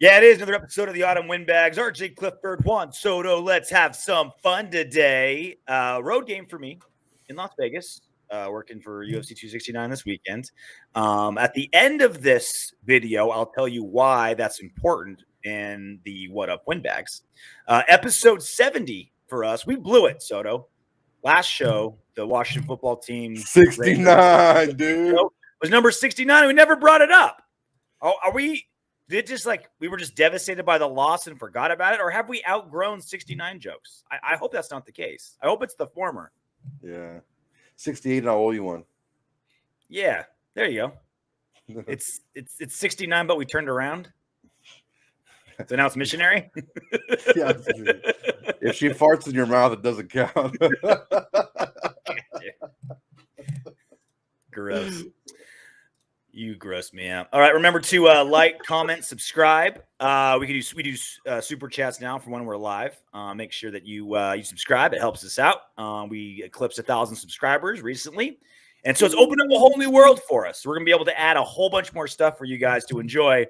Yeah, it is another episode of the Autumn Windbags. RJ Clifford, Juan Soto. Let's have some fun today. Road game for me in Las Vegas. Working for UFC 269 this weekend. At the end of this video, I'll tell you why that's important in the What Up Windbags. Episode 70 for us. We blew it, Soto. Last show, the Washington football team 69, dude, was number 69. We never brought it up. Are we? Did just like we were just devastated by the loss and forgot about it, or have we outgrown 69 jokes? I hope that's not the case. I hope it's the former. Yeah, 68, and I'll owe you one. Yeah, there you go. It's 69, but we turned around. So now it's missionary. Yeah, if she farts in your mouth, it doesn't count. Gross. You gross me out. All right, remember to like, comment, subscribe. We do super chats now for when we're live. Make sure that you subscribe. It helps us out. We eclipsed 1,000 subscribers recently, and so it's opened up a whole new world for us. So we're gonna be able to add a whole bunch more stuff for you guys to enjoy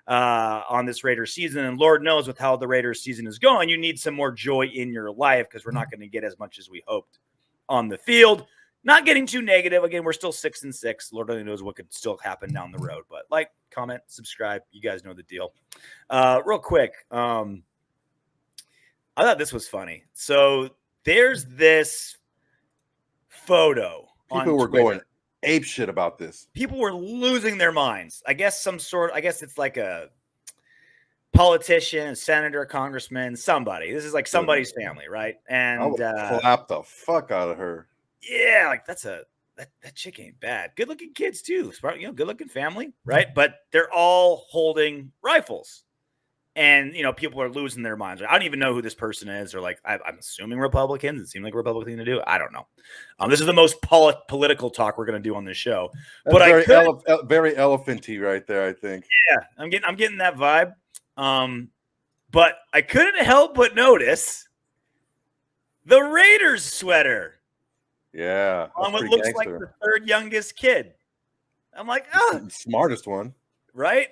on this Raiders season. And Lord knows with how the Raiders season is going, you need some more joy in your life because we're not going to get as much as we hoped on the field. Not getting too negative. Again, we're still 6-6. Lord only knows what could still happen down the road. But like, comment, subscribe. You guys know the deal. Real quick, I thought this was funny. So there's this photo. People were going ape shit about this. People were losing their minds. I guess it's like a politician, a senator, a congressman, somebody. This is like somebody's family, right? And I would clap the fuck out of her. Yeah, like that chick ain't bad. Good looking kids too. Smart, good looking family, right? But they're all holding rifles. And people are losing their minds. I don't even know who this person is, or like I'm assuming Republicans. It seemed like a Republican thing to do. I don't know. This is the most political talk we're going to do on this show. That's but very elephanty right there, I think. Yeah, I'm getting that vibe. But I couldn't help but notice the Raiders sweater. Yeah, on what looks like the third youngest kid. I'm like, the smartest one, right?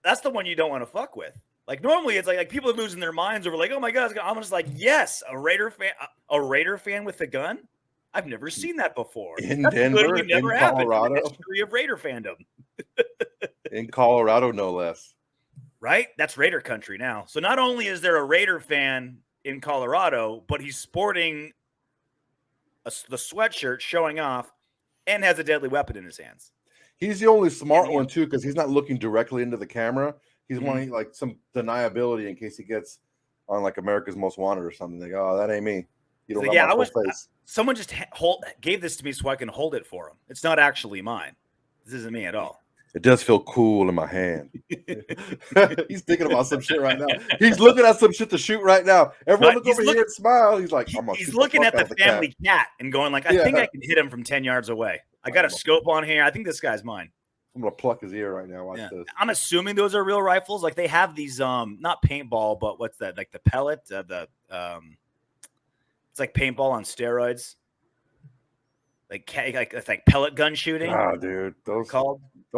That's the one you don't want to fuck with. Like normally, it's like people are losing their minds over like, oh my god, I'm just like, yes, a Raider fan with a gun. I've never seen that before. In Denver, in Colorado, in the history of Raider fandom. In Colorado, no less. Right? That's Raider country now. So not only is there a Raider fan in Colorado, but he's sporting the sweatshirt showing off and has a deadly weapon in his hands. He's the only smart one too, because he's not looking directly into the camera. He's wanting like some deniability in case he gets on like America's Most Wanted or something. Like, oh, that ain't me. You don't got my full face. Someone just gave this to me so I can hold it for him. It's not actually mine. This isn't me at all. It does feel cool in my hand. He's thinking about some shit right now. He's looking at some shit to shoot right now. Everyone look over here and smile. He's like, he's looking at the family cat and going like, I think I can hit him from 10 yards away. I got a scope on here. I think this guy's mine. I'm gonna pluck his ear right now. Watch this. I'm assuming those are real rifles. Like they have these, not paintball, but what's that? Like the pellet, it's like paintball on steroids. Like it's like pellet gun shooting. Ah, dude, those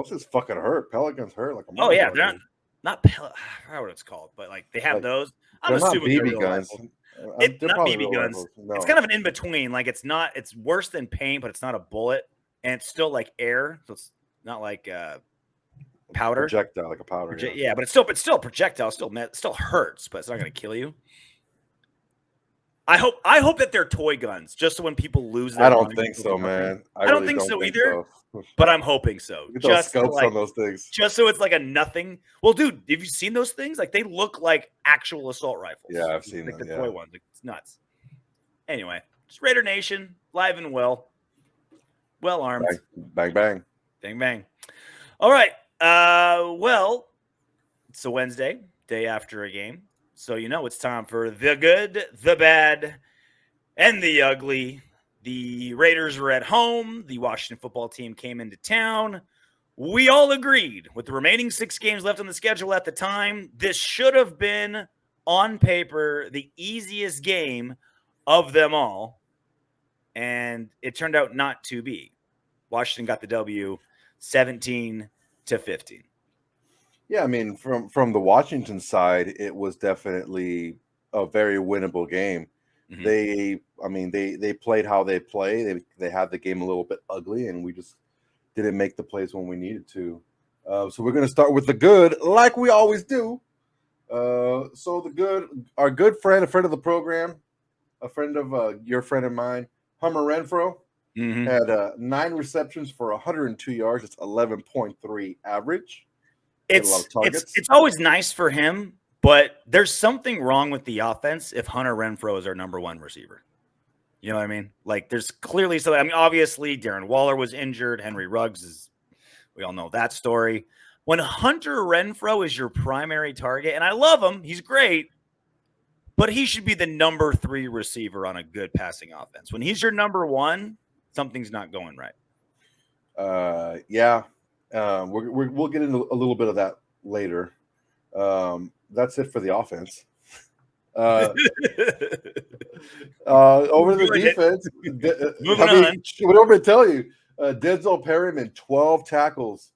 just fucking hurt. Pellet guns hurt. Like they're not pellet. I forgot what it's called, but like they have those. I'm assuming they're BB guns. It's not BB guns. No. It's kind of an in between. Like it's worse than paint, but it's not a bullet, and it's still like air, so it's not like powder. Projectile, like a powder. Yeah, but it's still a projectile. It still hurts, but it's not going to kill you. I hope that they're toy guns, just so when people lose their I don't think so, man. I don't think so either, but I'm hoping so. Get those scopes on those things. Just so it's like a nothing. Well, dude, have you seen those things? Like they look like actual assault rifles. Yeah, I've seen like them. The toy ones. Like, it's nuts. Anyway, just Raider Nation, live and well armed. Bang, bang. Bang, bang. All right. Well, it's a Wednesday, day after a game. So, it's time for the good, the bad, and the ugly. The Raiders were at home. The Washington football team came into town. We all agreed with the remaining 6 games left on the schedule at the time, this should have been, on paper, the easiest game of them all. And it turned out not to be. Washington got the W 17-15. Yeah, I mean, from the Washington side, it was definitely a very winnable game. Mhm. They played how they play. They had the game a little bit ugly, and we just didn't make the plays when we needed to. So we're going to start with the good, like we always do. So the good, our good friend, a friend of the program, a friend of your friend of mine, Hunter Renfrow, Mhm. had 9 receptions for 102 yards. It's 11.3 average. He had a lot of targets. It's always nice for him, but there's something wrong with the offense if Hunter Renfrow is our number one receiver. You know what I mean? Like, there's clearly so. I mean, obviously, Darren Waller was injured. Henry Ruggs is. We all know that story. When Hunter Renfrow is your primary target, and I love him, he's great, but he should be the number 3 receiver on a good passing offense. When he's your number 1, something's not going right. Yeah, we'll get into a little bit of that later. That's it for the offense. Over the defense, Moving on. what do I tell you? Denzel Perryman, 12 tackles,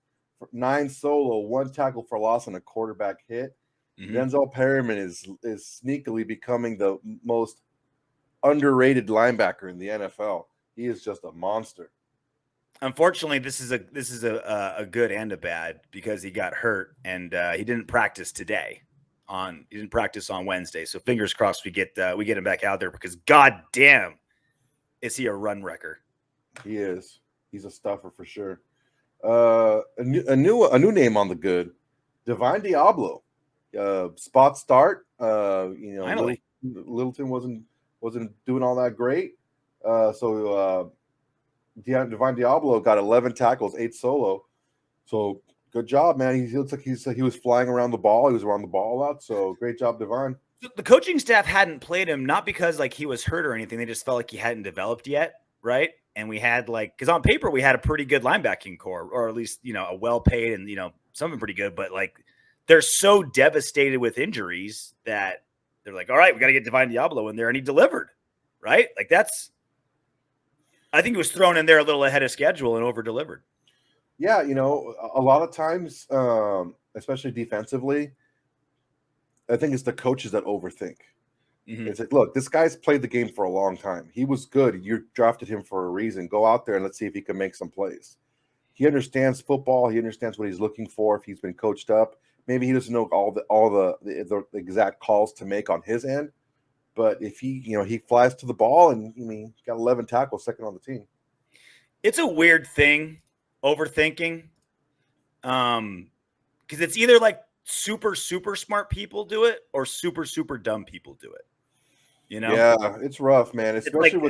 9 solo, 1 tackle for loss, and a quarterback hit. Mm-hmm. Denzel Perryman is sneakily becoming the most underrated linebacker in the NFL. He is just a monster. Unfortunately, this is a good and a bad because he got hurt and he didn't practice today. He didn't practice on Wednesday. So fingers crossed we get him back out there because goddamn, is he a run wrecker? He is. He's a stuffer for sure. A new name on the good, Divine Diablo. Spot start. Finally. Littleton wasn't doing all that great. So Divine Diablo got 11 tackles, 8 solo. So good job, man. He looks like he was flying around the ball. He was around the ball a lot. So great job, Divine. The coaching staff hadn't played him not because like he was hurt or anything. They just felt like he hadn't developed yet, right? And we had because on paper we had a pretty good linebacking core, or at least a well-paid and something pretty good. But like they're so devastated with injuries that they're like, all right, we got to get Divine Diablo in there, and he delivered, right? Like I think he was thrown in there a little ahead of schedule and over-delivered. Yeah, a lot of times, especially defensively, I think it's the coaches that overthink. Mm-hmm. It's like, look, this guy's played the game for a long time. He was good. You drafted him for a reason. Go out there and let's see if he can make some plays. He understands football. He understands what he's looking for. If he's been coached up, maybe he doesn't know all the exact calls to make on his end. But if he flies to the ball and got 11 tackles, second on the team. It's a weird thing, overthinking, because it's either like super smart people do it or super dumb people do it. Yeah, it's rough, man. Especially go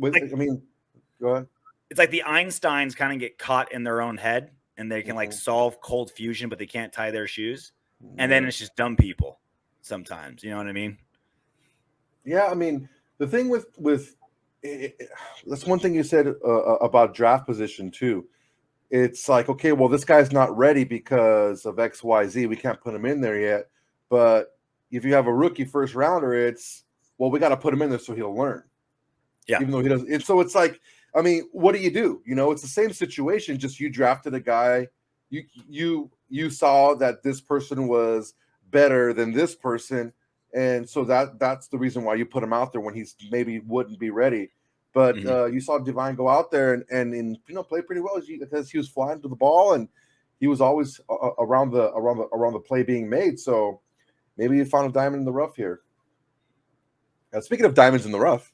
ahead. It's like the Einsteins kind of get caught in their own head and they can solve cold fusion, but they can't tie their shoes. And then it's just dumb people sometimes. You know what I mean? Yeah, I mean, the thing with that's one thing you said about draft position too. It's like, okay, well, this guy's not ready because of X, Y, Z. We can't put him in there yet. But if you have a rookie first rounder, it's, well, we got to put him in there so he'll learn. Yeah. Even though he doesn't. And so it's like, I mean, what do? It's the same situation. Just you drafted a guy. You saw that this person was better than this person. And so that's the reason why you put him out there when he's maybe wouldn't be ready. But you saw Divine go out there and play pretty well because he was flying to the ball and he was always around the play being made. So maybe you found a diamond in the rough here. Now, speaking of diamonds in the rough,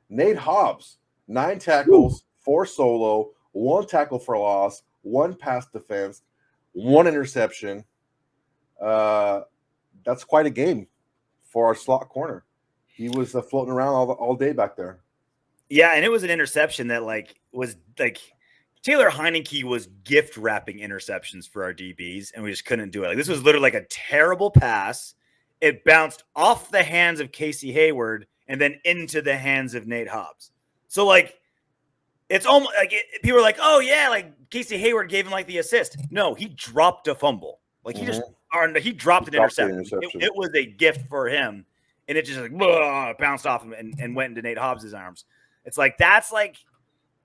Nate Hobbs, 9 tackles, 4 solo, 1 tackle for loss, 1 pass defense, 1 interception. That's quite a game for our slot corner. He was floating around all day back there. Yeah, and it was an interception that was Taylor Heineke was gift wrapping interceptions for our DBs, and we just couldn't do it. This was literally a terrible pass. It bounced off the hands of Casey Hayward and then into the hands of Nate Hobbs. So it's almost people are like, oh yeah, Casey Hayward gave him the assist. No, he dropped a fumble. He dropped an interception. It was a gift for him, and it just bounced off him and went into Nate Hobbs' arms. It's that's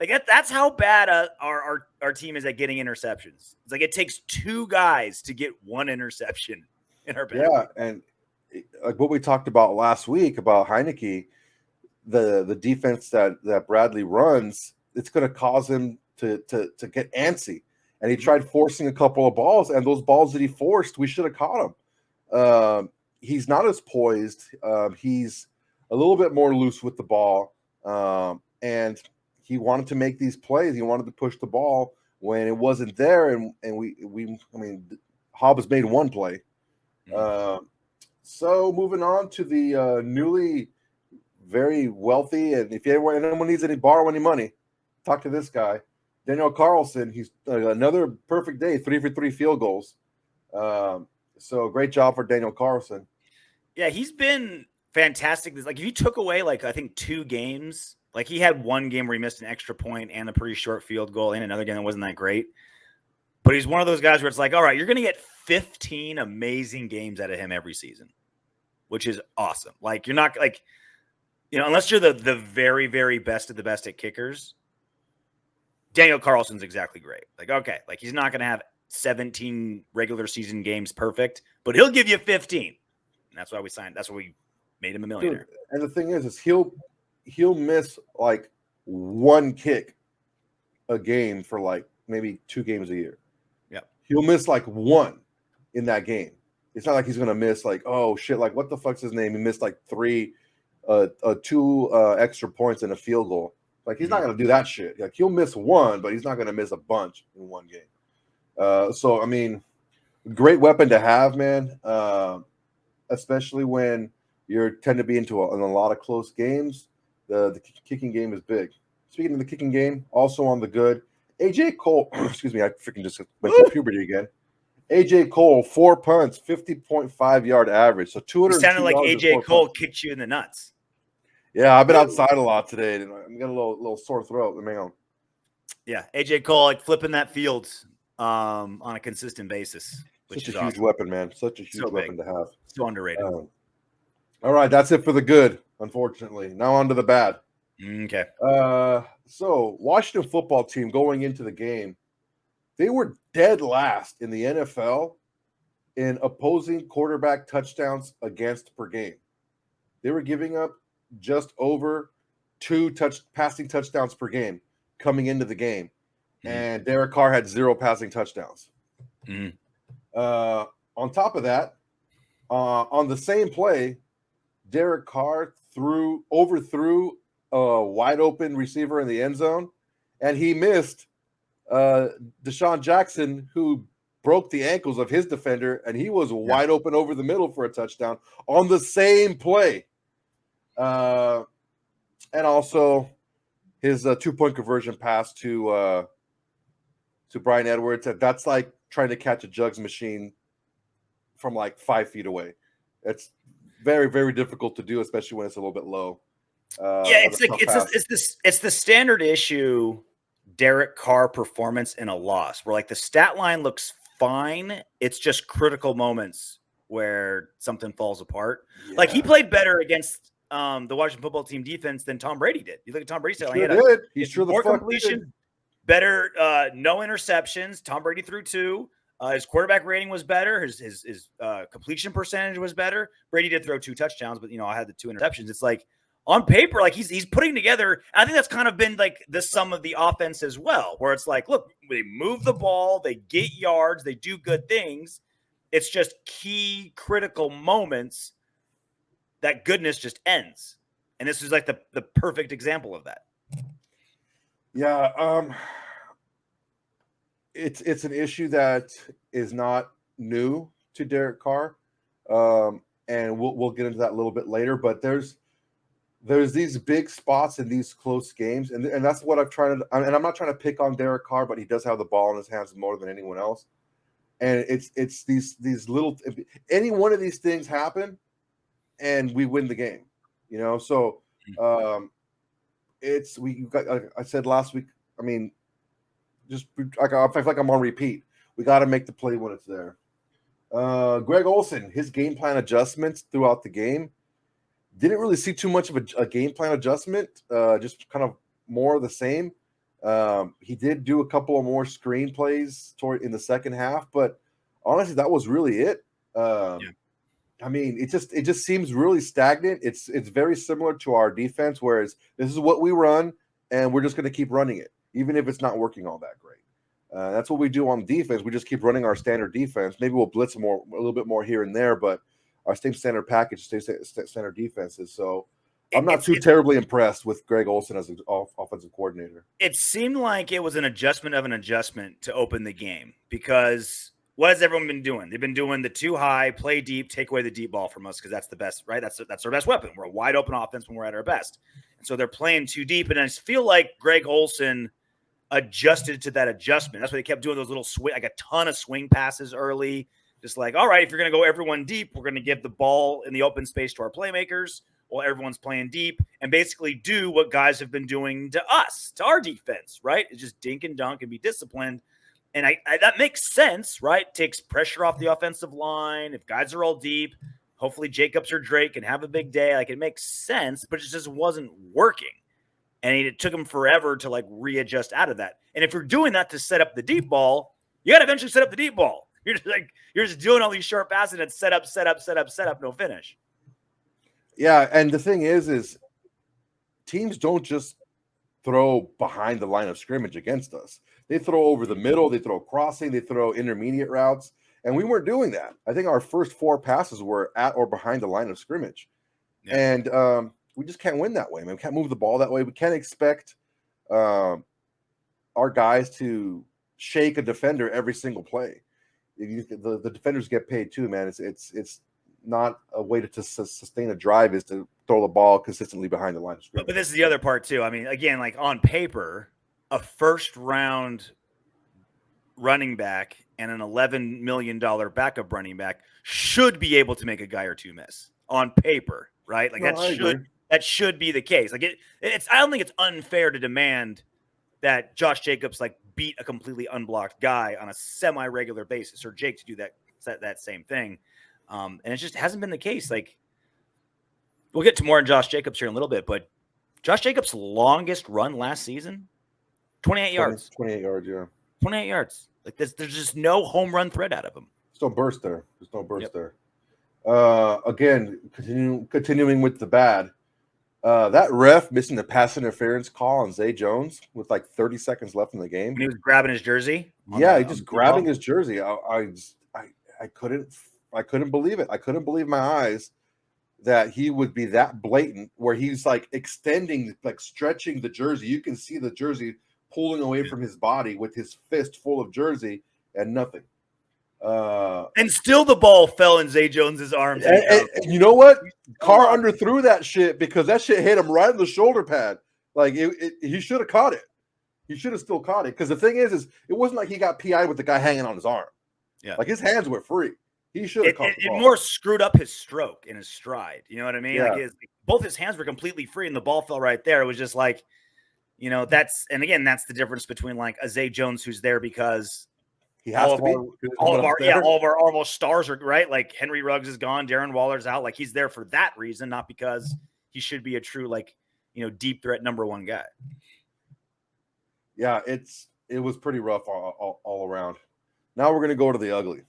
Like that's how bad our team is at getting interceptions. It's like it takes two guys to get one interception in our back. Yeah, and like what we talked about last week about Heineke, the defense that Bradley runs, it's going to cause him to get antsy. And he tried forcing a couple of balls, and those balls that he forced, we should have caught him. He's not as poised. He's a little bit more loose with the ball, and he wanted to make these plays. He wanted to push the ball when it wasn't there, and Hobbs made one play. So moving on to the newly very wealthy, and if anyone needs any borrow any money, talk to this guy, Daniel Carlson. He's another perfect day, 3 for 3 field goals. So great job for Daniel Carlson. Yeah, he's been fantastic. Like if you took away I think 2 games, like he had one game where he missed an extra point and a pretty short field goal, and another game that wasn't that great. But he's one of those guys where it's like, all right, you're going to get 15 amazing games out of him every season, which is awesome. Like you're not unless you're the very, very best of the best at kickers, Daniel Carlson's exactly great. Like, okay, like he's not going to have 17 regular season games perfect, but he'll give you 15. And that's why we made him a millionaire. Dude, and the thing is he'll miss like one kick a game for like maybe 2 games a year. Yeah. He'll miss like one in that game. It's not like he's going to miss like, oh shit, like what the fuck's his name? He missed like 2 extra points in a field goal. Like he's not going to do that shit. Like he'll miss one, but he's not going to miss a bunch in one game. So I mean, great weapon to have, man. Especially when you tend to be in a lot of close games. The kicking game is big. Speaking of the kicking game, also on the good, AJ Cole. Excuse me, I freaking just went through puberty again. AJ Cole, 4 punts, 50.5 yard average. So 200. It sounded like AJ Cole kicked you in the nuts. Yeah, I've been outside a lot today, and I'm getting a little sore throat. Let me know. Yeah, AJ Cole like flipping that field on a consistent basis. Such a huge weapon, man. Such a huge weapon to have. So underrated. All right, that's it for the good, unfortunately. Now on to the bad. Okay. So Washington football team going into the game, they were dead last in the NFL in opposing quarterback touchdowns against per game. They were giving up just over 2 passing touchdowns per game coming into the game. And Derek Carr had 0 passing touchdowns. On top of that, on the same play, Derek Carr overthrew a wide open receiver in the end zone, and he missed Deshaun Jackson, who broke the ankles of his defender, and he was wide open over the middle for a touchdown on the same play. And also his 2-point conversion pass to Brian Edwards. That's like trying to catch a jugs machine from like 5 feet away. It's very, very difficult to do, especially when it's a little bit low. It's the standard issue Derek Carr performance in a loss, where like the stat line looks fine. It's just critical moments where something falls apart. Yeah. Like he played better against the Washington football team defense than Tom Brady did. You look at Tom Brady's stat line. He's sure the more fuck completion, did. Better, no interceptions. Tom Brady threw 2. His quarterback rating was better. His completion percentage was better. Brady did throw 2 touchdowns, but I had the 2 interceptions. It's like on paper, like he's putting together. I think that's kind of been like the sum of the offense as well, where it's like, look, they move the ball, they get yards, they do good things. It's just key critical moments that goodness just ends. And this is like the perfect example of that. Yeah, it's an issue that is not new to Derek Carr, and we'll get into that a little bit later. But there's these big spots in these close games, and that's what I've tried to. And I'm not trying to pick on Derek Carr, but he does have the ball in his hands more than anyone else. And it's these little. Any one of these things happen, and we win the game. So it's we got. Like I said last week. I mean, I feel like I'm on repeat. We got to make the play when it's there. Greg Olsen, his game plan adjustments throughout the game. Didn't really see too much of a game plan adjustment. Just kind of more of the same. He did do a couple of more screenplays in the second half, but honestly, that was really it. I mean, it just seems really stagnant. It's very similar to our defense, whereas this is what we run, and we're just going to keep running it, even if it's not working all that great. That's what we do on defense. We just keep running our standard defense. Maybe we'll blitz a little bit more here and there, but our same standard package, standard defenses. So I'm not too terribly impressed with Greg Olsen as an offensive coordinator. It seemed like it was an adjustment of an adjustment to open the game, because what has everyone been doing? They've been doing the too high, play deep, take away the deep ball from us, because that's the best, right? That's our best weapon. We're a wide open offense when we're at our best. And so they're playing too deep. And I just feel like Greg Olsen adjusted to that adjustment. That's why they kept doing those little like a ton of swing passes early. Just like, all right, if you're going to go everyone deep, we're going to give the ball in the open space to our playmakers while everyone's playing deep, and basically do what guys have been doing to us, to our defense, right? It's just dink and dunk and be disciplined. And I that makes sense, right? Takes pressure off the offensive line. If guys are all deep, hopefully Jacobs or Drake can have a big day. Like, it makes sense, but it just wasn't working. And it took him forever to like readjust out of that. And if you're doing that to set up the deep ball, you got to eventually set up the deep ball. You're just doing all these short passes and set up, no finish. Yeah, and the thing is teams don't just throw behind the line of scrimmage against us. They throw over the middle, they throw crossing, they throw intermediate routes, and we weren't doing that. I think our first 4 passes were at or behind the line of scrimmage. Yeah. And we just can't win that way, man. We can't move the ball that way. We can't expect our guys to shake a defender every single play. The defenders get paid too, man. It's not a way to sustain a drive is to throw the ball consistently behind the line of scrimmage. But this is the other part too. I mean, again, like on paper, a first-round running back and an $11 million backup running back should be able to make a guy or two miss on paper, right? Like that should be the case. Like it's I don't think it's unfair to demand that Josh Jacobs like beat a completely unblocked guy on a semi-regular basis, or Jake to do that same thing. And it just hasn't been the case. Like, we'll get to more on Josh Jacobs here in a little bit, but Josh Jacobs' longest run last season, 28 yards. 28 yards, yeah. 28 yards. Like, there's just no home run threat out of him. There's no burst there. There. Again, continuing with the bad. That ref missing the pass interference call on Zay Jones with like 30 seconds left in the game. When he was grabbing his jersey? Yeah, he just grabbing his jersey. I couldn't believe it. I couldn't believe my eyes that he would be that blatant, where he's like extending, like stretching the jersey. You can see the jersey pulling away from his body with his fist full of jersey and nothing. And still the ball fell in Zay Jones's arms. And you know what? Carr underthrew that shit because that shit hit him right in the shoulder pad. Like he should have caught it. He should have still caught it. Because the thing is it wasn't like he got PI'd with the guy hanging on his arm. Yeah, like his hands were free. He should have caught the ball. It more screwed up his stroke and his stride. You know what I mean? Yeah. Like both his hands were completely free and the ball fell right there. It was just like, you know, that's the difference between like a Zay Jones who's there because he has to be. All of our stars are right. Like Henry Ruggs is gone, Darren Waller's out. Like he's there for that reason, not because he should be a true like, you know, deep threat number one guy. Yeah, it was pretty rough all around. Now we're gonna go to the ugly.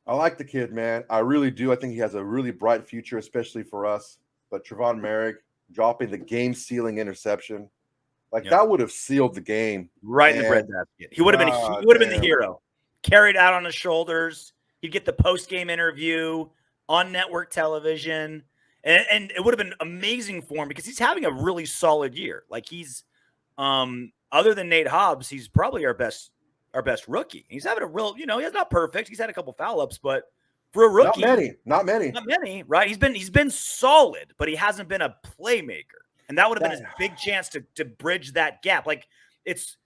I like the kid, man. I really do. I think he has a really bright future, especially for us. But Trevon Merrick dropping the game-sealing interception, that would have sealed the game right in the breadbasket. He would have been the hero, carried out on his shoulders. He'd get the post-game interview on network television, and it would have been amazing for him because he's having a really solid year. Like he's, other than Nate Hobbs, he's probably our best rookie. He's having a real, you know, he's not perfect. He's had a couple foul ups, but for a rookie, not many, right? He's been solid, but he hasn't been a playmaker. And that would have been his big chance to bridge that gap. Like it's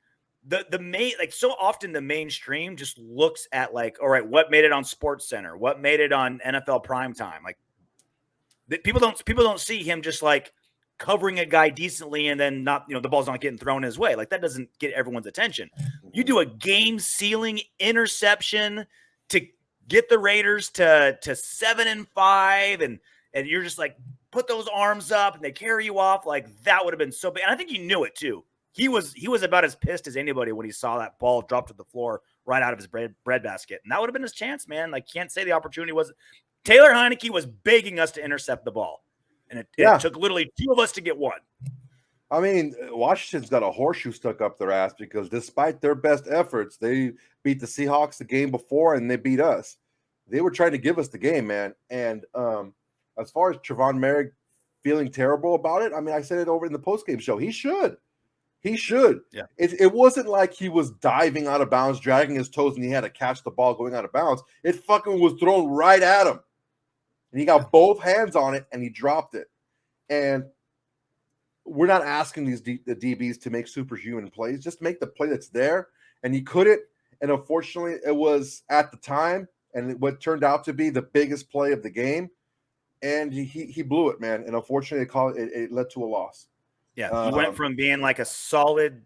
the main, like so often the mainstream just looks at like, all right, what made it on Sports Center? What made it on NFL primetime? Like people don't see him just like covering a guy decently and then not, you know, the ball's not getting thrown his way. Like that doesn't get everyone's attention. You do a game-sealing interception to get the Raiders to 7-5, and you're just like, put those arms up and they carry you off, like that would have been so bad. And I think he knew it too. He was about as pissed as anybody when he saw that ball drop to the floor right out of his bread basket. And that would have been his chance, man. Like, can't say the opportunity wasn't. Taylor Heineke was begging us to intercept the ball. And it took literally 2 of us to get 1. I mean, Washington's got a horseshoe stuck up their ass because despite their best efforts, they beat the Seahawks the game before and they beat us. They were trying to give us the game, man. And as far as Trevon Merrick feeling terrible about it, I mean, I said it over in the postgame show. He should. Yeah. It wasn't like he was diving out of bounds, dragging his toes, and he had to catch the ball going out of bounds. It fucking was thrown right at him. And he got both hands on it, and he dropped it. And we're not asking the DBs to make superhuman plays. Just make the play that's there. And he couldn't. And unfortunately, it was at the time, and what turned out to be the biggest play of the game. And he blew it, man. And unfortunately, it led to a loss. Yeah, he went from being like a solid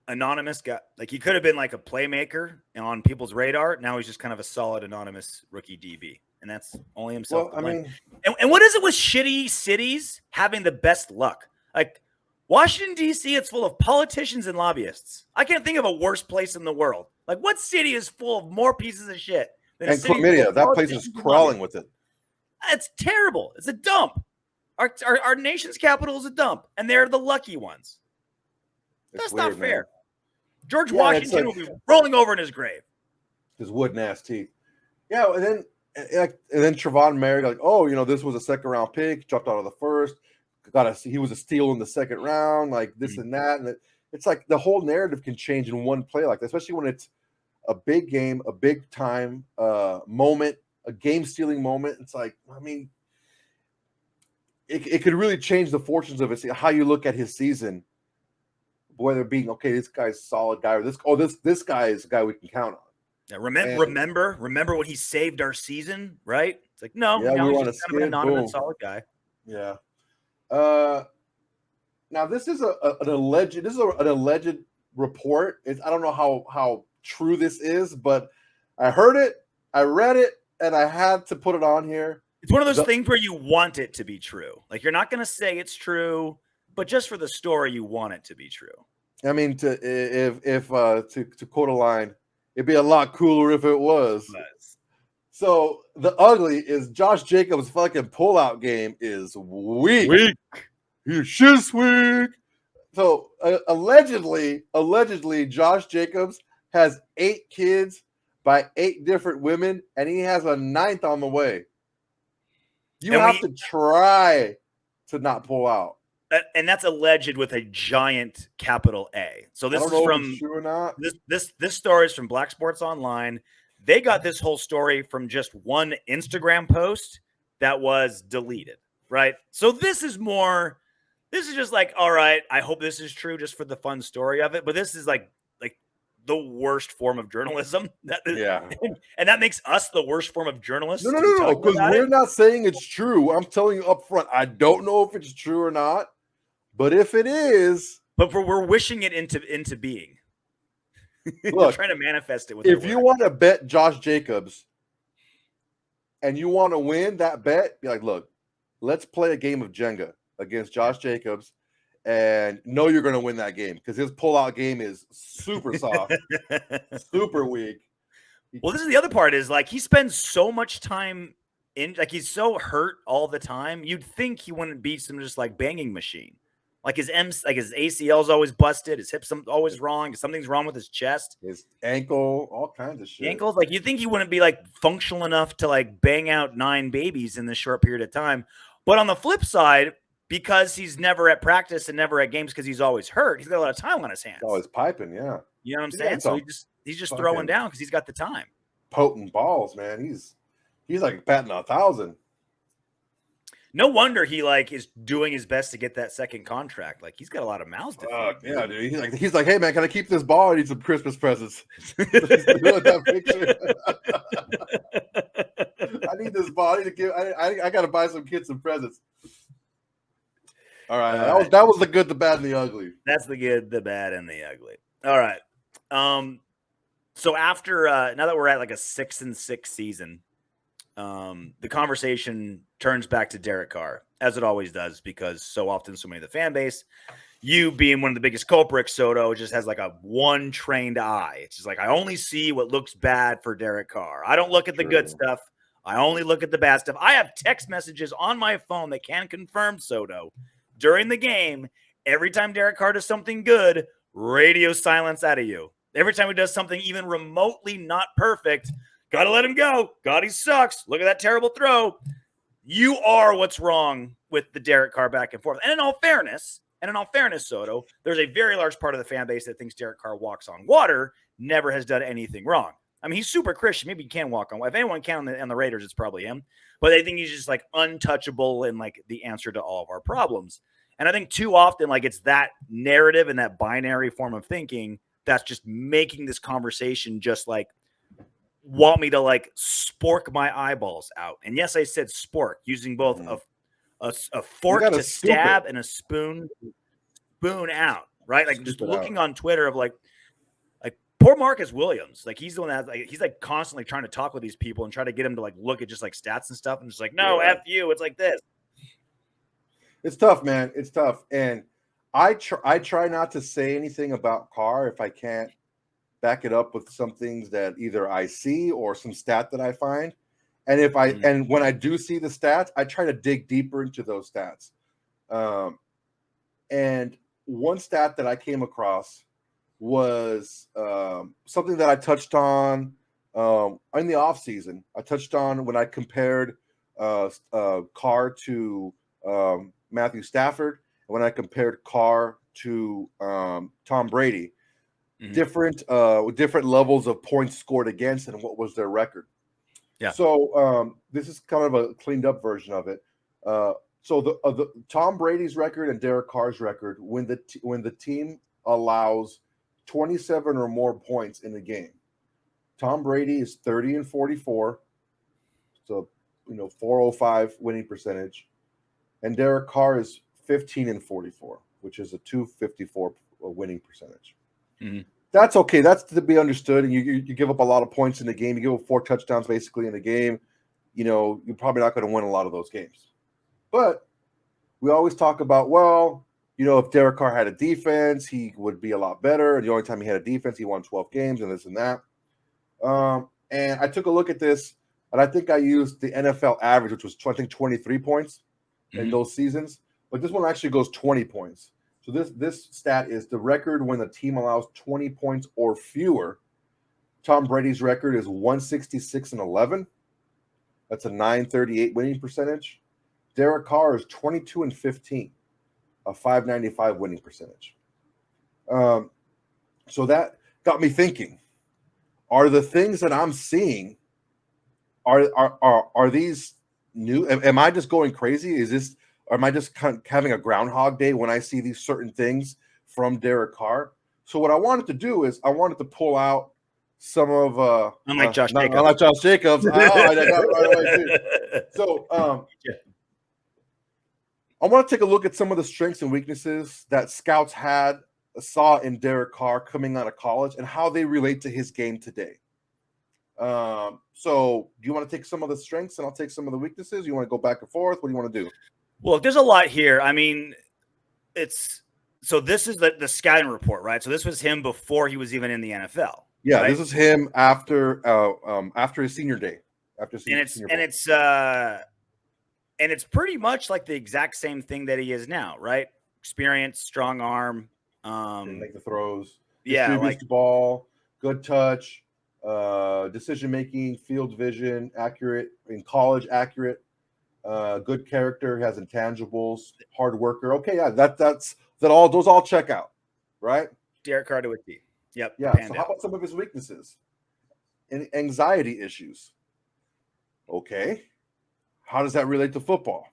anonymous guy. Like, he could have been like a playmaker on people's radar. Now he's just kind of a solid anonymous rookie DB. And that's only himself. Well, I mean, and what is it with shitty cities having the best luck? Like, Washington, D.C., it's full of politicians and lobbyists. I can't think of a worse place in the world. Like, what city is full of more pieces of shit than and chlamydia? That place is crawling with it. It's terrible. It's a dump. Our nation's capital is a dump, and they're the lucky ones. That's weird, not fair. Man. George Washington will be rolling over in his grave. His wooden ass teeth. Yeah, and then Trevon Merrick, like, oh, this was a second round pick, dropped out of the first. He was a steal in the second round, like this and that, and it's like the whole narrative can change in one play like that, especially when it's a big game, a big time moment, a game stealing moment. It's like, I mean, it could really change the fortunes of it. See how you look at his season, whether being okay, this guy's a solid guy, or this guy is a guy we can count on. Yeah, remember when he saved our season, right? It's like, no, yeah, he's just kind of an anonymous solid guy. Yeah. Now this is an alleged report. I don't know how true this is, but I heard it, I read it, and I had to put it on here. It's one of those things where you want it to be true. Like, you're not going to say it's true, but just for the story, you want it to be true. I mean, to quote a line, it'd be a lot cooler if it was. Nice. So the ugly is Josh Jacobs' fucking pullout game is weak. He's just weak. So allegedly, Josh Jacobs has 8 kids by 8 different women, and he has a 9th on the way. You have to try to not pull out. And that's alleged with a giant capital A. So this is from true or not. This story is from Black Sports Online. They got this whole story from just one Instagram post that was deleted, right? So this is just like, all right, I hope this is true just for the fun story of it. But this is like the worst form of journalism. And that makes us the worst form of journalists. No, because we're not saying it's true. I'm telling you up front, I don't know if it's true or not. But if it is, we're wishing it into being. Look, we're trying to manifest it with. If you want to bet Josh Jacobs, and you want to win that bet, be like, look, let's play a game of Jenga against Josh Jacobs, and know you're going to win that game because his pullout game is super soft, super weak. Well, this is the other part is like he spends so much time in, like he's so hurt all the time. You'd think he wouldn't be some just like banging machine. Like his ACL is always busted, his hips always wrong, something's wrong with his chest, his ankle, all kinds of shit. Ankles, like you think he wouldn't be like functional enough to like bang out 9 babies in this short period of time. But on the flip side, because he's never at practice and never at games because he's always hurt, he's got a lot of time on his hands. He's always piping, yeah. You know what I'm saying? So he's just throwing down because he's got the time. Potent balls, man. He's like batting 1,000. No wonder he like is doing his best to get that second contract. Like he's got a lot of mouths to feed. Yeah, dude. He's like, hey man, can I keep this ball? I need some Christmas presents. That picture. I need this ball. I got to buy some kids some presents. All right, that was the good, the bad, and the ugly. That's the good, the bad, and the ugly. All right. So after now that we're at like a 6-6 season, the conversation turns back to Derek Carr. as it always does, because so often so many of the fan base, you being one of the biggest culprits, Soto just has like a one trained eye. It's just like, I only see what looks bad for Derek Carr. I don't look at the good stuff. I only look at the bad stuff. I have text messages on my phone that can confirm, Soto, during the game, every time Derek Carr does something good, radio silence out of you. Every time he does something even remotely not perfect, got to let him go. God, he sucks. Look at that terrible throw. You are what's wrong with the Derek Carr back and forth. And in all fairness, Soto, there's a very large part of the fan base that thinks Derek Carr walks on water, never has done anything wrong. I mean, he's super Christian. Maybe he can walk on water. If anyone can on the Raiders, it's probably him. But they think he's just like untouchable and like the answer to all of our problems. And I think too often, like, it's that narrative and that binary form of thinking that's just making this conversation just like want me to like spork my eyeballs out. And yes, I said spork, using both a fork to stab and a spoon out, right? Like just looking on Twitter of like poor Marcus Williams. Like he's the one that he's like constantly trying to talk with these people and try to get them to like look at just like stats and stuff. And just like, no, F you. It's like this. It's tough, man. It's tough. And I try not to say anything about Carr if I can't back it up with some things that either I see or some stat that I find. And if I and when I do see the stats, I try to dig deeper into those stats. And one stat that I came across was something that I touched on in the offseason. I touched on when I compared Carr to Matthew Stafford, and when I compared Carr to Tom Brady. Different levels of points scored against and what was their record. Yeah. So this is kind of a cleaned up version of it. So the Tom Brady's record and Derek Carr's record when the team allows 27 or more points in the game. Tom Brady is 30-44, so 405 winning percentage, and Derek Carr is 15-44, which is a 254 winning percentage. That's okay. That's to be understood. And you give up a lot of points in the game. You give up 4 touchdowns basically in the game. You're probably not going to win a lot of those games. But we always talk about, if Derek Carr had a defense, he would be a lot better. And the only time he had a defense, he won 12 games and this and that. And I took a look at this, and I think I used the NFL average, which was, I think, 23 points in those seasons. But this one actually goes 20 points. So this stat is the record when the team allows 20 points or fewer. Tom Brady's record is 166-11. That's a 938 winning percentage. Derek Carr is 22-15, a 595 winning percentage. So that got me thinking: are the things that I'm seeing are these new? Am I just going crazy? Or am I just kind of having a Groundhog Day when I see these certain things from Derek Carr? So what I wanted to do is I wanted to pull out some of unlike Josh Jacobs. Unlike Josh Jacobs. I got it right away too. So I want to take a look at some of the strengths and weaknesses that scouts saw in Derek Carr coming out of college and how they relate to his game today. So do you want to take some of the strengths and I'll take some of the weaknesses? You want to go back and forth? What do you want to do? Well, there's a lot here. I mean, this is the scouting report, right? So this was him before he was even in the NFL. Yeah, right? This is him after his senior day. And it's pretty much like the exact same thing that he is now, right? Experience, strong arm, make the throws, distributes the ball, good touch, decision making, field vision, accurate in college, accurate. Good character, has intangibles, hard worker. Okay, yeah, those all check out, right? Derek Carr to a T. Yep. Yeah. So how about some of his weaknesses? Anxiety issues. Okay. How does that relate to football?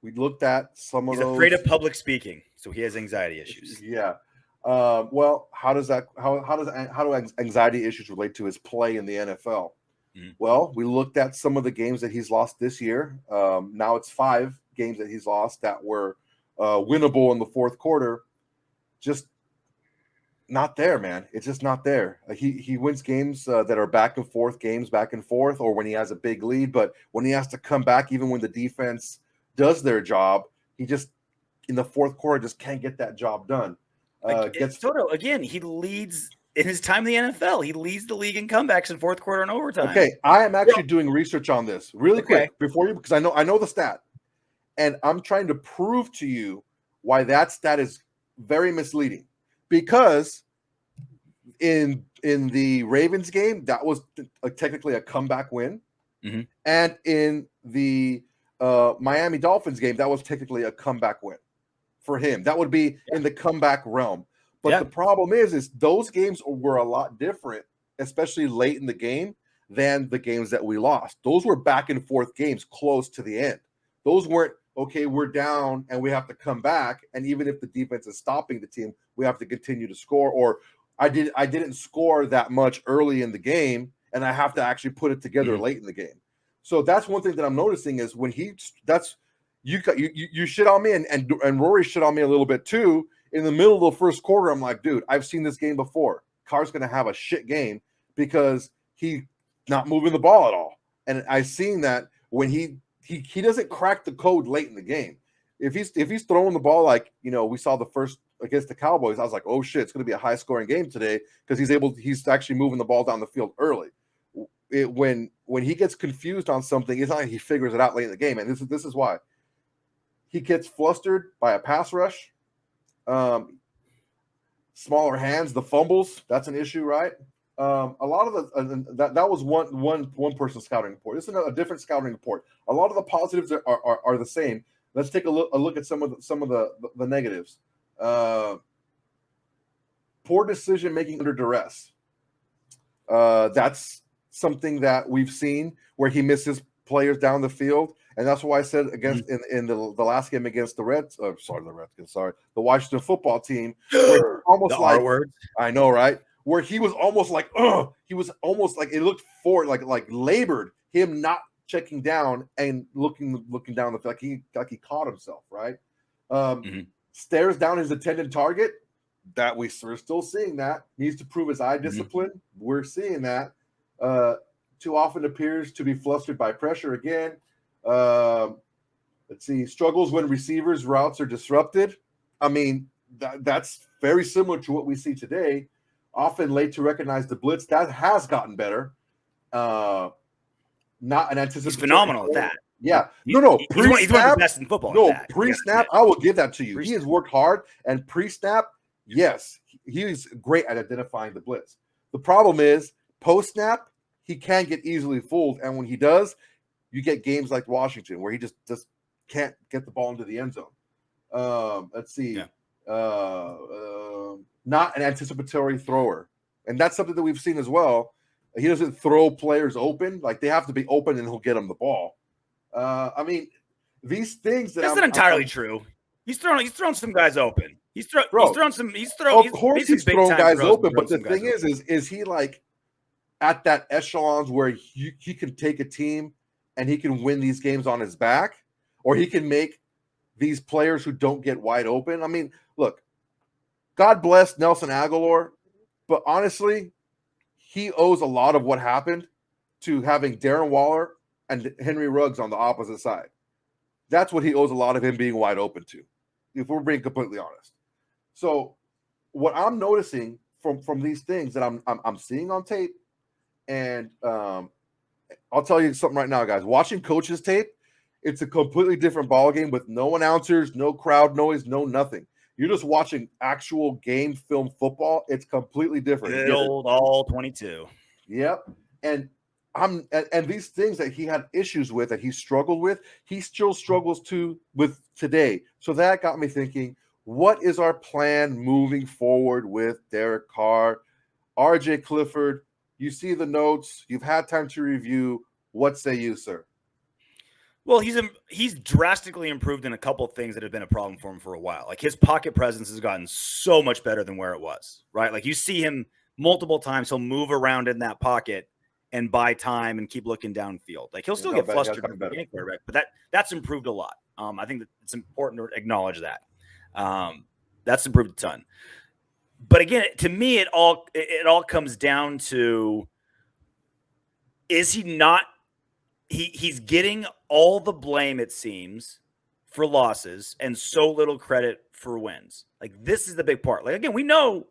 We looked at some of those. He's afraid of public speaking, so he has anxiety issues. Yeah. Well, how do anxiety issues relate to his play in the NFL? Well, we looked at some of the games that he's lost this year. Now it's 5 games that he's lost that were winnable in the fourth quarter. Just not there, man. It's just not there. He wins games that are back and forth, or when he has a big lead. But when he has to come back, even when the defense does their job. He just in the fourth quarter just can't get that job done. Soto, again, he leads in his time in the NFL. He leads the league in comebacks in fourth quarter and overtime. Okay, I am actually doing research on this really quick before you, because I know the stat, and I'm trying to prove to you why that stat is very misleading. Because in the Ravens game, that was technically a comeback win, and in the Miami Dolphins game, that was technically a comeback win for him. That would be in the comeback realm. But the problem is those games were a lot different, especially late in the game, than the games that we lost. Those were back and forth games close to the end. Those weren't, okay, we're down and we have to come back. And even if the defense is stopping the team, we have to continue to score. Or I didn't score that much early in the game, and I have to actually put it together late in the game. So that's one thing that I'm noticing is when you shit on me, and Rory shit on me a little bit too. In the middle of the first quarter, I'm like, dude, I've seen this game before. Carr's going to have a shit game because he's not moving the ball at all. And I've seen that when he doesn't crack the code late in the game. If he's throwing the ball like, we saw the first against the Cowboys, I was like, oh shit, it's going to be a high scoring game today because he's actually moving the ball down the field early. When he gets confused on something, it's not like he figures it out late in the game. And this is why he gets flustered by a pass rush. Smaller hands, the fumbles, that's an issue, right? A lot of that was one person's scouting report. This is a different scouting report. A lot of the positives are the same. Let's take a look at some of the negatives. Poor decision making under duress. That's something that we've seen where he misses players down the field. And that's why I said against in the last game against the Washington football team, where almost the like R-word. I know, right? Where he was almost like, he was almost like it looked forward, like labored him not checking down and looking down the field, like he caught himself, right? Stares down his intended target. That we're still seeing that. Needs to prove his eye discipline. We're seeing that. Too often appears to be flustered by pressure again. Let's see, struggles when receivers' routes are disrupted. I mean, that's very similar to what we see today. Often late to recognize the blitz. That has gotten better. Not an anticipatory. He's phenomenal at that. Yeah. He's one of the best in football. No, pre-snap, I will give that to you. He has worked hard, and pre-snap, yes, he's great at identifying the blitz. The problem is post-snap, he can get easily fooled, and when he does, you get games like Washington where he just can't get the ball into the end zone. Let's see. Not an anticipatory thrower. And that's something that we've seen as well. He doesn't throw players open. Like, they have to be open and he'll get them the ball. I mean, these things that's not entirely true. He's thrown some guys open. Of course he's thrown guys open, but the thing is he like at that echelons where he can take a team and he can win these games on his back, or he can make these players who don't get wide open. I mean, look, God bless Nelson Aguilar, but honestly, he owes a lot of what happened to having Darren Waller and Henry Ruggs on the opposite side. That's what he owes a lot of him being wide open to, if we're being completely honest. So what I'm noticing from these things that I'm seeing on tape, and I'll tell you something right now, guys. Watching coaches tape, it's a completely different ballgame with no announcers, no crowd noise, no nothing. You're just watching actual game film football. It's completely different. Good old all 22. Yep. And these things that he had issues with, that he struggled with, he still struggles with today. So that got me thinking, what is our plan moving forward with Derek Carr, RJ Clifford? You see the notes. You've had time to review. What say you, sir? Well, he's drastically improved in a couple of things that have been a problem for him for a while. Like, his pocket presence has gotten so much better than where it was, right? Like, you see him multiple times. He'll move around in that pocket and buy time and keep looking downfield. Like, he'll still get flustered, but that's improved a lot. I think that it's important to acknowledge that. That's improved a ton. But again, to me, it all comes down to, is he not? He's getting all the blame, it seems, for losses and so little credit for wins. Like, this is the big part. Like, again, we know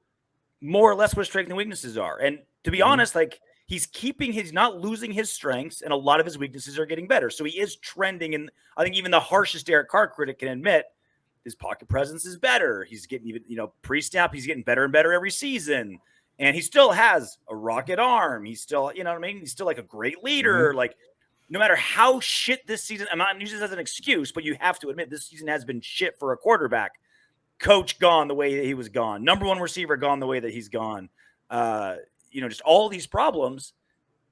more or less what strengths and weaknesses are. And to be honest, like, he's not losing his strengths, and a lot of his weaknesses are getting better. So he is trending. And I think even the harshest Derek Carr critic can admit his pocket presence is better. He's getting even, pre-snap, he's getting better and better every season. And he still has a rocket arm. He's still, you know what I mean? He's still like a great leader. Like, no matter how shit this season, I'm not using this as an excuse, but you have to admit this season has been shit for a quarterback. Coach gone the way that he was gone. Number one receiver gone the way that he's gone. Just all these problems.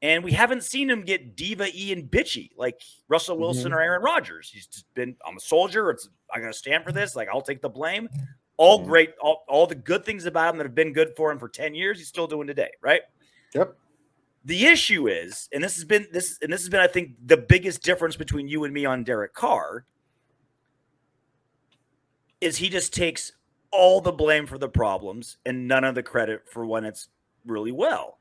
And we haven't seen him get diva-y and bitchy like Russell Wilson or Aaron Rodgers. He's just been, I'm a soldier. I got to stand for this. Like, I'll take the blame. All great. All the good things about him that have been good for him for 10 years, he's still doing today, right? Yep. The issue is, and this has been, I think, the biggest difference between you and me on Derek Carr, is he just takes all the blame for the problems and none of the credit for when it's really well.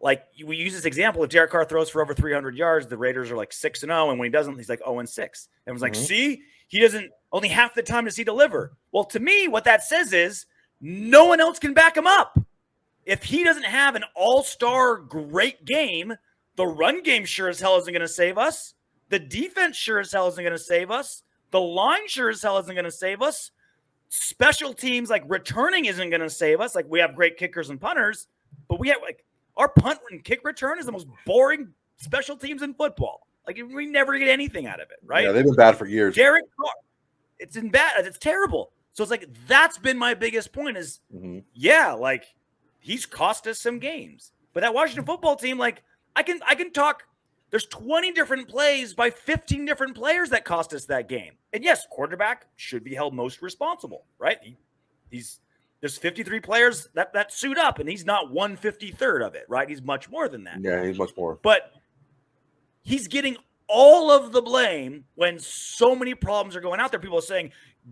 Like, we use this example. If Derek Carr throws for over 300 yards, the Raiders are like 6-0. And when he doesn't, he's like 0-6. Everyone's like, see, he doesn't, only half the time does he deliver. Well, to me, what that says is no one else can back him up. If he doesn't have an all-star great game, the run game sure as hell isn't going to save us. The defense sure as hell isn't going to save us. The line sure as hell isn't going to save us. Special teams, like returning, isn't going to save us. Like, we have great kickers and punters, but we have, like, our punt and kick return is the most boring special teams in football. Like, we never get anything out of it, right? Yeah, they've been bad for years. Derek Carr, it's terrible. So it's like, that's been my biggest point is, like, he's cost us some games. But that Washington football team, like, I can talk. There's 20 different plays by 15 different players that cost us that game. And yes, quarterback should be held most responsible, right? There's 53 players that suit up, and he's not 153rd of it, right? He's much more than that. Yeah, he's much more. But he's getting all of the blame when so many problems are going out there. People are saying,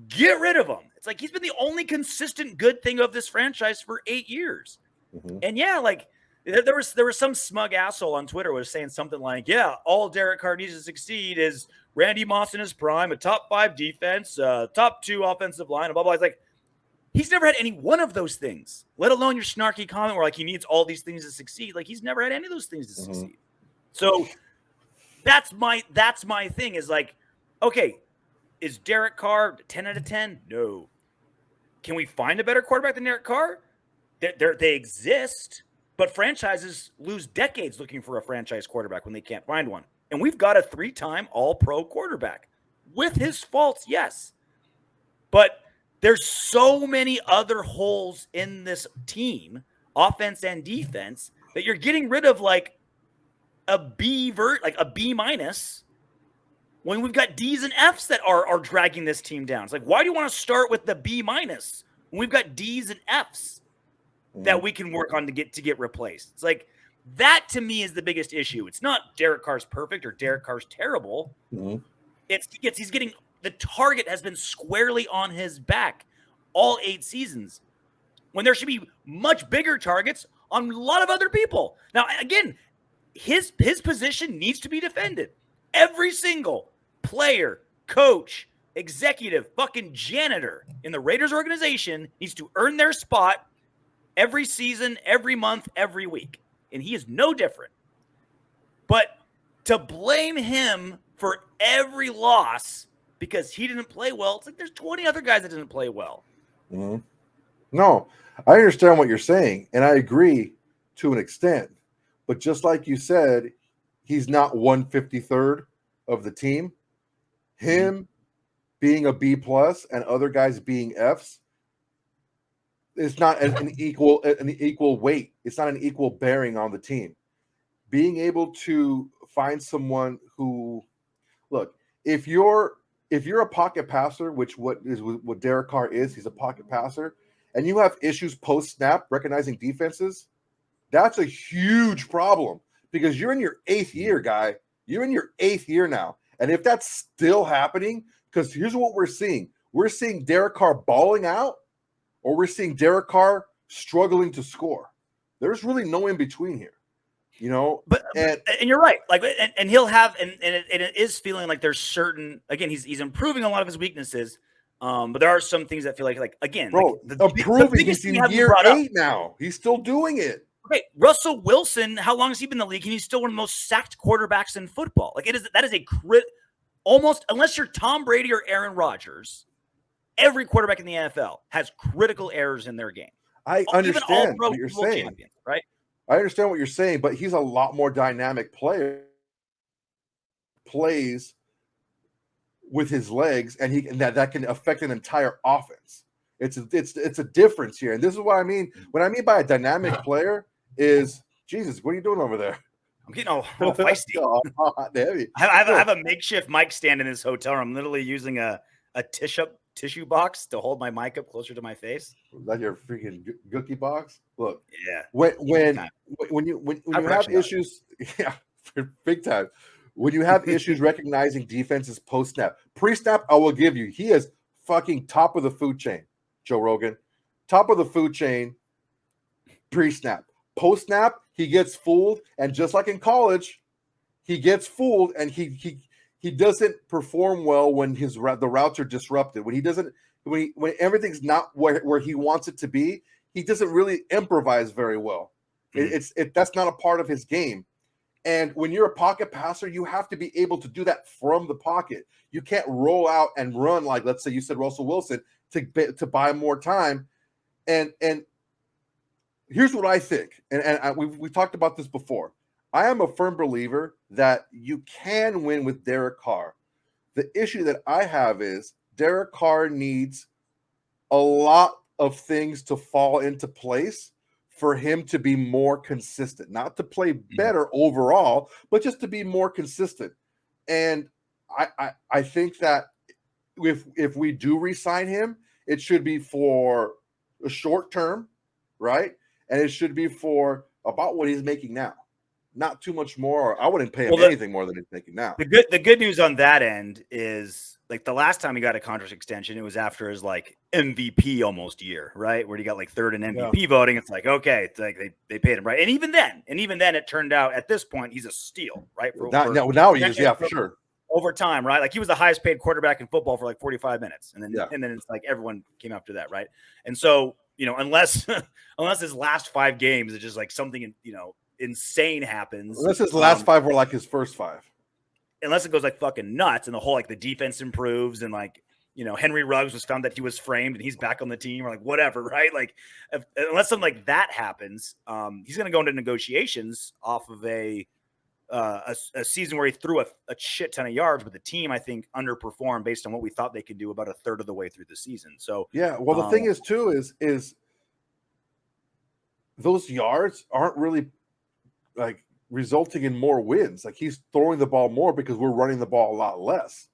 get rid of him. It's like, he's been the only consistent good thing of this franchise for 8 years. And yeah, like, there was some smug asshole on Twitter was saying something like, yeah, all Derek Carr needs to succeed is Randy Moss in his prime, a top 5 defense, top 2 offensive line, blah, blah. It's like, he's never had any one of those things, let alone your snarky comment where, like, he needs all these things to succeed. Like, he's never had any of those things to succeed. So that's my thing is, like, okay, is Derek Carr 10 out of 10? No. Can we find a better quarterback than Derek Carr? They exist, but franchises lose decades looking for a franchise quarterback when they can't find one. And we've got a 3-time all-pro quarterback with his faults, yes. But there's so many other holes in this team, offense and defense, that you're getting rid of like a B minus when we've got D's and F's that are dragging this team down. It's like, why do you want to start with the B minus when we've got D's and F's that we can work on to get replaced? It's like, that to me is the biggest issue. It's not Derek Carr's perfect or Derek Carr's terrible. He's getting, the target has been squarely on his back all 8 seasons when there should be much bigger targets on a lot of other people. Now, again, his position needs to be defended. Every single player, coach, executive, fucking janitor in the Raiders organization needs to earn their spot every season, every month, every week. And he is no different. But to blame him for every loss because he didn't play well, it's like there's 20 other guys that didn't play well. No, I understand what you're saying, and I agree to an extent. But just like you said, he's not 153rd of the team. Him being a B plus and other guys being Fs, it's not an equal weight. It's not an equal bearing on the team. Being able to find someone who, look, if you're a pocket passer, which what Derek Carr is, he's a pocket passer, and you have issues post snap recognizing defenses, that's a huge problem because you're in your 8th year, guy. You're in your 8th year now, and if that's still happening, because here's what we're seeing: Derek Carr balling out, or we're seeing Derek Carr struggling to score. There's really no in between here. you know, But and you're right. Like, and he'll have, and it is feeling like there's certain, again, he's improving a lot of his weaknesses. But there are some things that feel like again, like bro, the improving. biggest He's thing in you haven't year brought up. 8 now. He's still doing it. Okay, Russell Wilson, how long has he been in the league? And he's still one of the most sacked quarterbacks in football. Like that is a almost, unless you're Tom Brady or Aaron Rodgers, every quarterback in the NFL has critical errors in their game. I Even all understand pro what you're Super Bowl saying. champions, right? I understand what you're saying, but he's a lot more dynamic player. Plays with his legs, and that can affect an entire offense. It's a difference here, and this is what I mean. What I mean by a dynamic player is, Jesus, what are you doing over there? I'm getting all feisty. Heavy. I have a makeshift mic stand in this hotel. I'm literally using a tissue box to hold my mic up closer to my face. Is that your freaking gookie box? Look, yeah. When you have issues, yeah, big time. When you have issues recognizing defenses post snap, pre snap, I will give you, he is fucking top of the food chain. Joe Rogan, top of the food chain. Pre snap, post snap, he gets fooled, and just like in college, he gets fooled, and he doesn't perform well when the routes are disrupted. When he doesn't, when everything's not where he wants it to be, he doesn't really improvise very well. That's not a part of his game. And when you're a pocket passer, you have to be able to do that from the pocket. You can't roll out and run like, let's say you said Russell Wilson, to buy more time. And here's what I think, and we've talked about this before. I am a firm believer that you can win with Derek Carr. The issue that I have is Derek Carr needs a lot of things to fall into place for him to be more consistent, not to play better overall, but just to be more consistent. And I think that if we do re-sign him, it should be for a short term, right? And it should be for about what he's making now. Not too much more. I wouldn't pay him anything more than he's making now. The good news on that end is, like, the last time he got a contract extension, it was after his like MVP almost year, right? Where he got like third in MVP voting. It's like, okay, it's like they paid him, right? And even then it turned out at this point he's a steal, right? Now he is, for sure. Over time, right? Like, he was the highest paid quarterback in football for like 45 minutes. And then it's like everyone came after that, right? And so, unless his last 5 games is just like something, insane happens. Unless his last 5 were like his first 5. Unless it goes like fucking nuts and the whole, like, the defense improves and, like, Henry Ruggs was found that he was framed and he's back on the team, or like whatever, right? Like, unless something like that happens, he's going to go into negotiations off of a season where he threw a shit ton of yards, but the team, I think, underperformed based on what we thought they could do about a third of the way through the season. So yeah, well, the thing is too is those yards aren't really like resulting in more wins. Like, he's throwing the ball more because we're running the ball a lot less.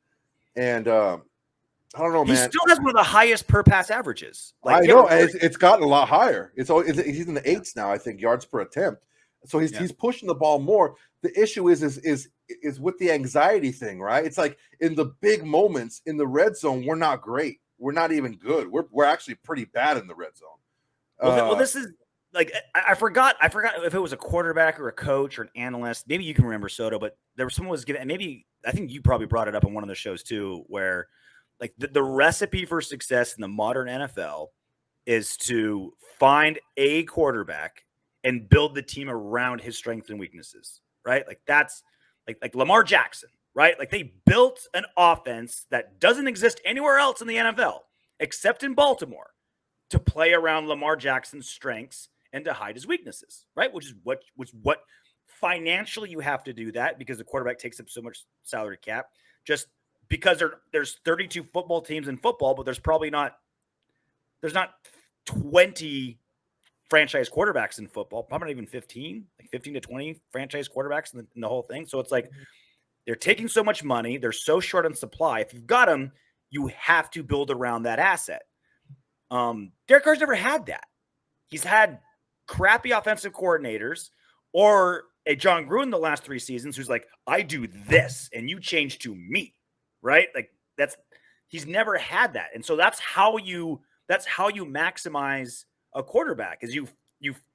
And I don't know, man. He still has one of the highest per pass averages. Like, I know, it's gotten a lot higher. He's in the 8s now, I think, yards per attempt. So he's pushing the ball more. The issue is with the anxiety thing, right? It's like in the big moments in the red zone, we're not great. We're not even good. We're actually pretty bad in the red zone. Well, this is like, I forgot if it was a quarterback or a coach or an analyst. Maybe you can remember, Soto, but there was someone was giving, maybe I think you probably brought it up on one of the shows too, where like the recipe for success in the modern NFL is to find a quarterback and build the team around his strengths and weaknesses, right? Like, that's like Lamar Jackson, right? Like, they built an offense that doesn't exist anywhere else in the NFL except in Baltimore to play around Lamar Jackson's strengths and to hide his weaknesses, right? Which is what financially you have to do that, because the quarterback takes up so much salary cap. Just because there's 32 football teams in football, but there's not 20 franchise quarterbacks in football, probably not even 15, like 15 to 20 franchise quarterbacks in the whole thing. So it's like they're taking so much money. They're so short on supply. If you've got them, you have to build around that asset. Derek Carr's never had that. He's had crappy offensive coordinators, or a John Gruden the last 3 seasons who's like, I do this and you change to me, right? Like, he's never had that. And so that's how you maximize a quarterback, is you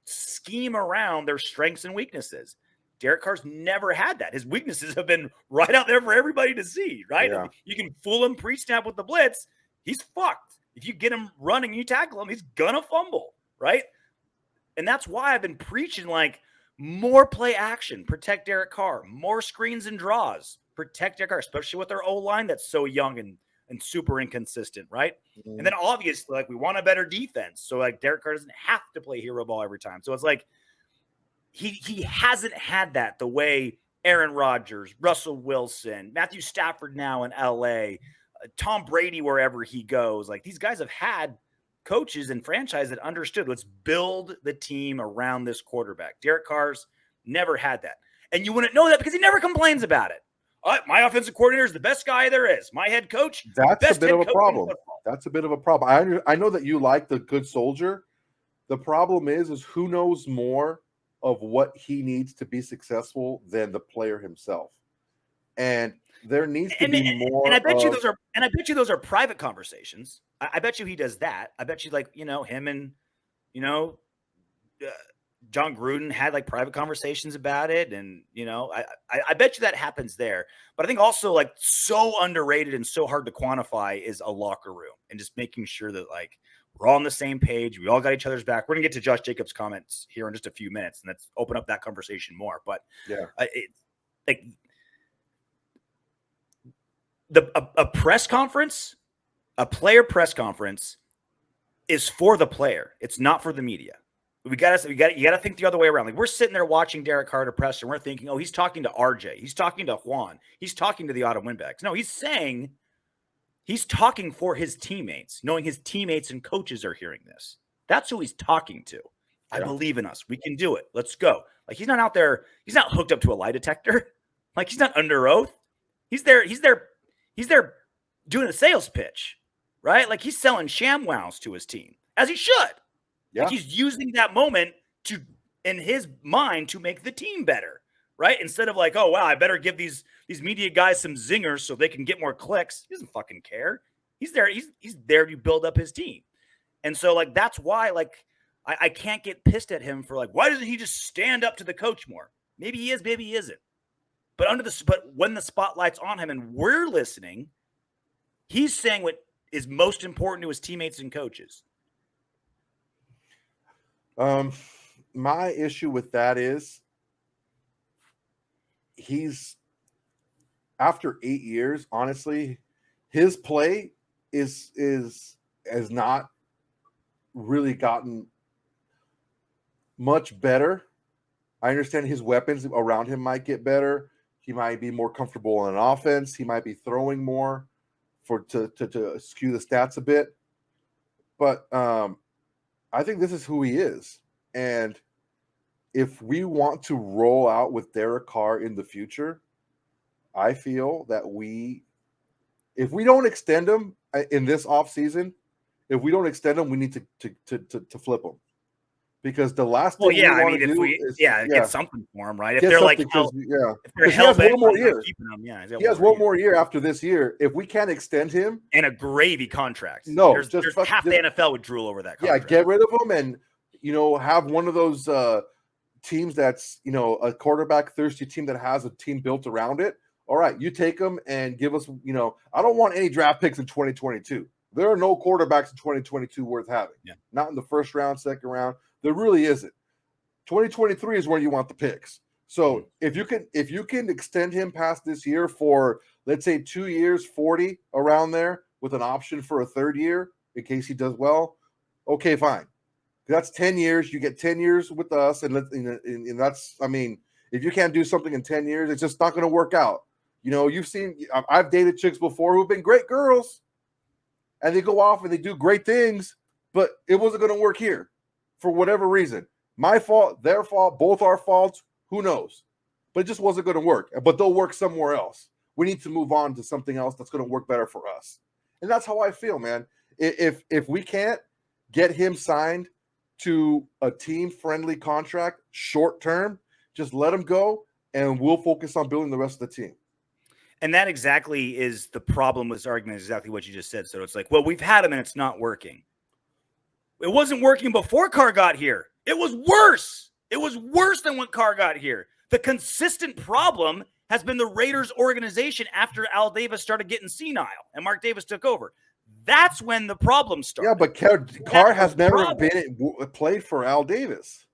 scheme around their strengths and weaknesses. Derek Carr's never had that. His weaknesses have been right out there for everybody to see, right? Yeah. If you can fool him pre-snap with the blitz, he's fucked. If you get him running and you tackle him, he's gonna fumble, right? And that's why I've been preaching like more play action, protect Derek Carr, more screens and draws, protect Derek Carr, especially with our O-line that's so young and super inconsistent, right? Mm-hmm. And then obviously, like, we want a better defense. So like Derek Carr doesn't have to play hero ball every time. So it's like he hasn't had that the way Aaron Rodgers, Russell Wilson, Matthew Stafford now in LA, Tom Brady wherever he goes. Like, these guys have had coaches and franchise that understood, let's build the team around this quarterback. Derek Carr's never had that. And you wouldn't know that because he never complains about it. My offensive coordinator is the best guy there is. My head coach, that's a bit of a problem. That's a bit of a problem. I know that you like the good soldier. The problem is who knows more of what he needs to be successful than the player himself. And there needs to be more. And I bet you those are private conversations. I bet you he does that. I bet you, like, him and John Gruden had like private conversations about it. And, I bet you that happens there. But I think also, like, so underrated and so hard to quantify is a locker room and just making sure that, like, we're all on the same page. We all got each other's back. We're going to get to Josh Jacobs' comments here in just a few minutes, and let's open up that conversation more. But yeah, a press conference, a player press conference is for the player. It's not for the media. You got to think the other way around. Like, we're sitting there watching Derek Carr to press, and we're thinking, oh, he's talking to RJ. He's talking to Juan. He's talking to the Autumn Windbags. No, he's talking for his teammates, knowing his teammates and coaches are hearing this. That's who he's talking to. I believe in us. We can do it. Let's go. Like, he's not out there. He's not hooked up to a lie detector. Like, he's not under oath. He's there doing a sales pitch, right? Like, he's selling ShamWows to his team, as he should. Yeah. Like, he's using that moment in his mind, to make the team better, right? Instead of like, oh, wow, I better give these media guys some zingers so they can get more clicks. He doesn't fucking care. He's there. He's there to build up his team. And so, like, that's why, like, I can't get pissed at him for, like, why doesn't he just stand up to the coach more? Maybe he is, maybe he isn't. But when the spotlight's on him and we're listening, he's saying what is most important to his teammates and coaches. My issue with that is he's, after 8 years, honestly, his play has not really gotten much better. I understand his weapons around him might get better. He might be more comfortable in offense. He might be throwing more to skew the stats a bit. But I think this is who he is. And if we want to roll out with Derek Carr in the future, I feel that if we don't extend him in this offseason, we need to flip him. Because the last thing we want to do is get something for him, right? If they're like, he has one more year. He has one more year after this year. If we can't extend him, and a gravy contract, no, there's half the NFL would drool over that contract. Yeah, get rid of him and have one of those teams that's a quarterback thirsty team that has a team built around it. All right, you take them and give us. I don't want any draft picks in 2022. There are no quarterbacks in 2022 worth having. Yeah. Not in the first round, second round. There really isn't. 2023 is where you want the picks. So if you can extend him past this year for, let's say, 2 years, 40 around there, with an option for a third year in case he does well, okay, fine. That's 10 years. You get 10 years with us, and that's, I mean, if you can't do something in 10 years, it's just not going to work out. You've seen, I've dated chicks before who've been great girls, and they go off and they do great things, but it wasn't going to work here. For whatever reason, my fault, their fault, both our faults, who knows? But it just wasn't going to work. But they'll work somewhere else. We need to move on to something else that's going to work better for us. And that's how I feel, man. If we can't get him signed to a team-friendly contract, short term, just let him go, and we'll focus on building the rest of the team. And that exactly is the problem with this argument, exactly what you just said. So it's like, well, we've had him and it's not working. It wasn't working before Carr got here. It was worse. It was worse than when Carr got here. The consistent problem has been the Raiders organization after Al Davis started getting senile and Mark Davis took over. That's when the problem started. Yeah, but Carr has never played for Al Davis.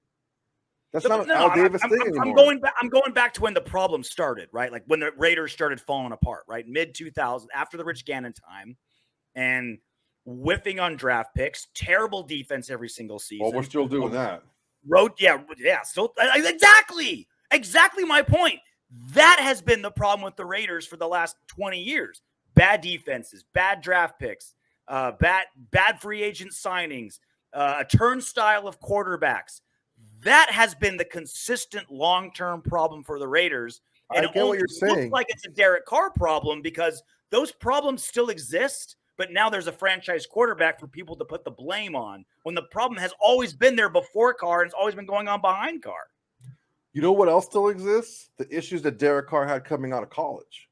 That's not an Al Davis thing anymore. I'm going back to when the problem started, right? Like when the Raiders started falling apart, right? Mid-2000s, after the Rich Gannon time, and whiffing on draft picks, terrible defense every single season. Well, we're still doing that. Still exactly my point. That has been the problem with the Raiders for the last 20 years. Bad defenses, bad draft picks, bad free agent signings, a turnstile of quarterbacks. That has been the consistent long-term problem for the Raiders. And I get what you're saying. Looks like it's a Derek Carr problem because those problems still exist, but now there's a franchise quarterback for people to put the blame on when the problem has always been there before Carr and it's always been going on behind Carr. You know what else still exists? The issues that Derek Carr had coming out of college.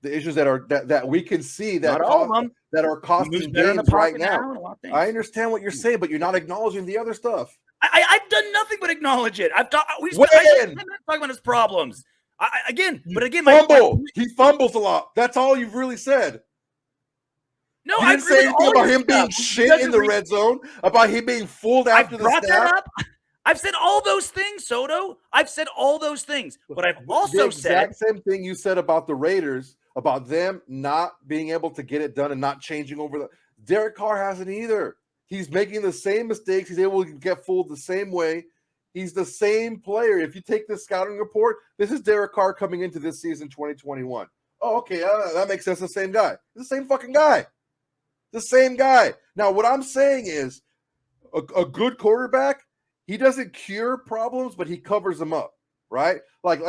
The issues that we can see that are costing games right now. I understand what you're saying, but you're not acknowledging the other stuff. I've done nothing but acknowledge it. I've talking about his problems. He fumbles a lot. That's all you've really said. No, you didn't say anything about him being shit in the red zone, about him being fooled after the snap. That up. I've said all those things, Soto. I've said all those things, but I've also said the exact same thing you said about the Raiders, about them not being able to get it done and not changing over the. Derek Carr hasn't either. He's making the same mistakes. He's able to get fooled the same way. He's the same player. If you take this scouting report, this is Derek Carr coming into this season 2021. Oh, okay, that makes sense. The same guy. It's the same fucking guy. The same guy. Now, what I'm saying is a good quarterback, he doesn't cure problems, but he covers them up, right? Like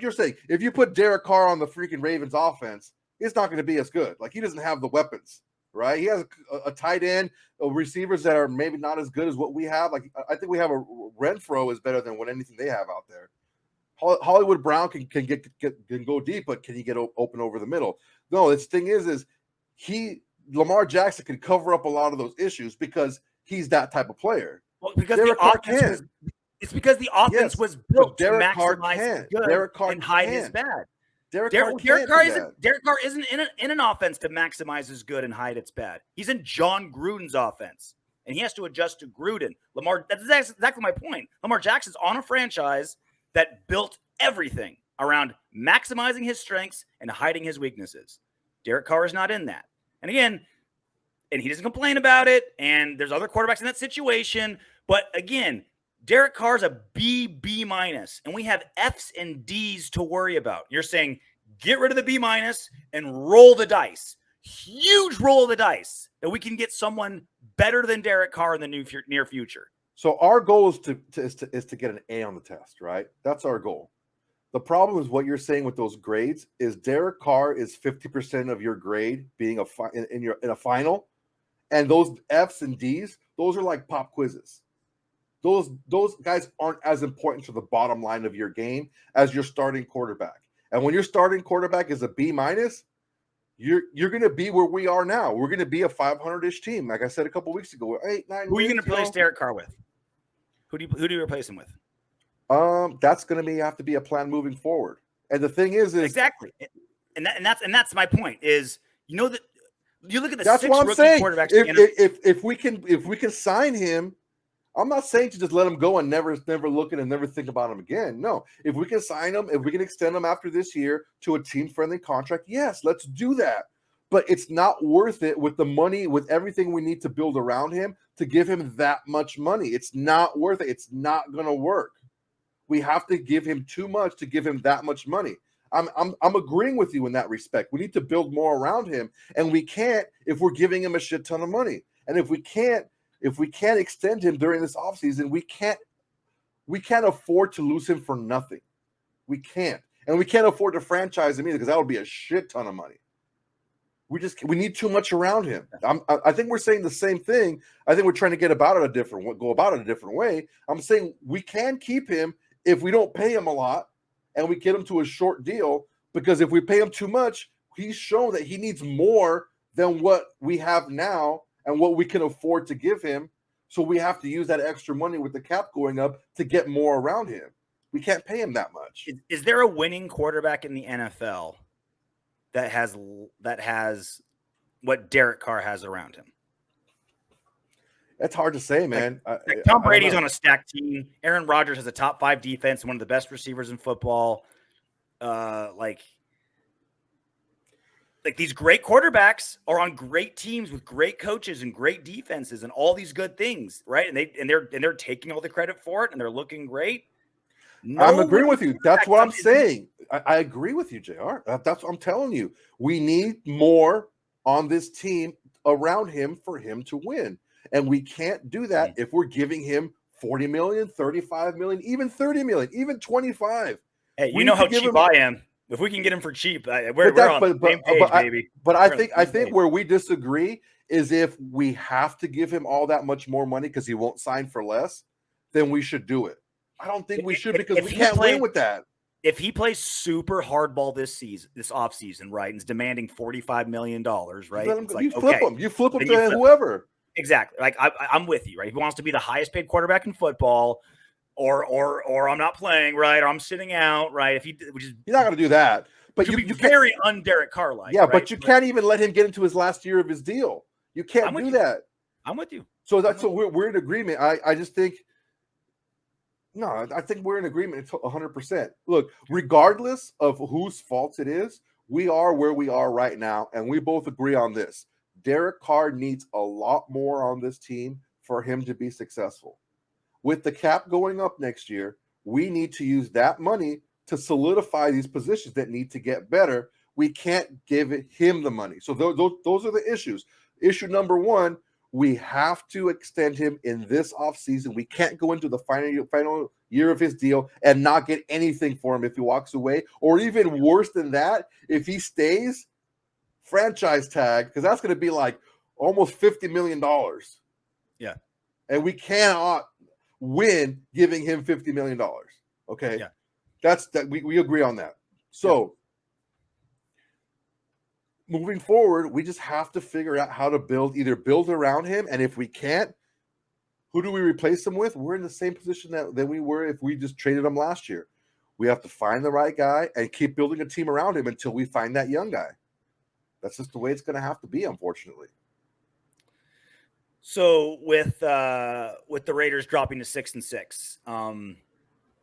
you're saying, if you put Derek Carr on the freaking Ravens offense, it's not going to be as good. Like, he doesn't have the weapons, right? He has a tight end, receivers that are maybe not as good as what we have. Like, I think we have a Renfrow is better than what anything they have out there. Hollywood Brown can go deep, but can he get open over the middle? No, this thing is Lamar Jackson can cover up a lot of those issues because he's that type of player. Well, because it's because the offense was built to maximize good and hide his bad. Derek Carr isn't in an offense to maximize his good and hide its bad. He's in John Gruden's offense, and he has to adjust to Gruden. That's exactly my point. Lamar Jackson's on a franchise that built everything around maximizing his strengths and hiding his weaknesses. Derek Carr is not in that. And again, and he doesn't complain about it, and there's other quarterbacks in that situation. But again, Derek Carr's a B minus, and we have F's and D's to worry about. You're saying get rid of the B minus and roll the dice. Huge roll of the dice that we can get someone better than Derek Carr in the near future. So our goal is to get an A on the test, right? That's our goal. The problem is what you're saying with those grades is Derek Carr is 50% of your grade being in a final, and those F's and D's, those are like pop quizzes. Those guys aren't as important to the bottom line of your game as your starting quarterback. And when your starting quarterback is a B minus, you're going to be where we are now. We're going to be a 500-ish team, like I said a couple weeks ago. 8, 9. Who are you going to replace Derek Carr with? Who do you replace him with? That's going to have to be a plan moving forward. And the thing is exactly, and that's my point. Is you look at the that's 6 what I'm rookie saying. quarterbacks. If we can sign him. I'm not saying to just let him go and never look at him, never think about him again. No, if we can sign him, if we can extend him after this year to a team-friendly contract, yes, let's do that. But it's not worth it with the money, with everything we need to build around him to give him that much money. It's not worth it. It's not going to work. We have to give him too much to give him that much money. I'm agreeing with you in that respect. We need to build more around him, and we can't if we're giving him a shit ton of money. And if we can't extend him during this offseason, we can't afford to lose him for nothing. We can't. And we can't afford to franchise him either because that would be a shit ton of money. We need too much around him. I think we're saying the same thing. I think we're trying to go about it a different way. I'm saying we can keep him if we don't pay him a lot and we get him to a short deal, because if we pay him too much, he's shown that he needs more than what we have now and what we can afford to give him. So we have to use that extra money with the cap going up to get more around him. We can't pay him that much. Is there a winning quarterback in the NFL that has what Derek Carr has around him? It's hard to say, man. Like Tom Brady's on a stacked team. Aaron Rodgers has a top 5 defense and one of the best receivers in football. Like these great quarterbacks are on great teams with great coaches and great defenses and all these good things, right? And they're taking all the credit for it and they're looking great. I'm agreeing with you. That's what I'm saying. I agree with you, JR. That's what I'm telling you. We need more on this team around him for him to win. And we can't do that if we're giving him 40 million, 35 million, even 30 million, even 25. Hey, you know how cheap I am. If we can get him for cheap, we're on the same page, baby. But I think where we disagree is if we have to give him all that much more money because he won't sign for less, then we should do it. I don't think we should because we can't win with that. If he plays super hardball this offseason, right, and is demanding $45 million, right? You flip him. You flip him to whoever. Exactly. Like I'm with you, right? If he wants to be the highest paid quarterback in football, or I'm not playing, right? Or I'm sitting out, right? You're not going to do that. But you very un-Derek Carr-like. Yeah, right? But you can't even let him get into his last year of his deal. You can't do that. I'm with you. So we're in agreement. I just think. No, I think we're in agreement 100%. Look, regardless of whose fault it is, we are where we are right now, and we both agree on this. Derek Carr needs a lot more on this team for him to be successful. With the cap going up next year, we need to use that money to solidify these positions that need to get better. We can't give him the money. So those are the issues. Issue number one, we have to extend him in this offseason. We can't go into the final year of his deal and not get anything for him if he walks away. Or even worse than that, if he stays, franchise tag, because that's going to be like almost $50 million. Yeah. And we cannot win giving him $50 million. Okay. Yeah. That's that we agree on that. So moving forward, we just have to figure out how to either build around him. And if we can't, who do we replace him with? We're in the same position that we were if we just traded him last year. We have to find the right guy and keep building a team around him until we find that young guy. That's just the way it's going to have to be, unfortunately. So with the Raiders dropping to 6-6,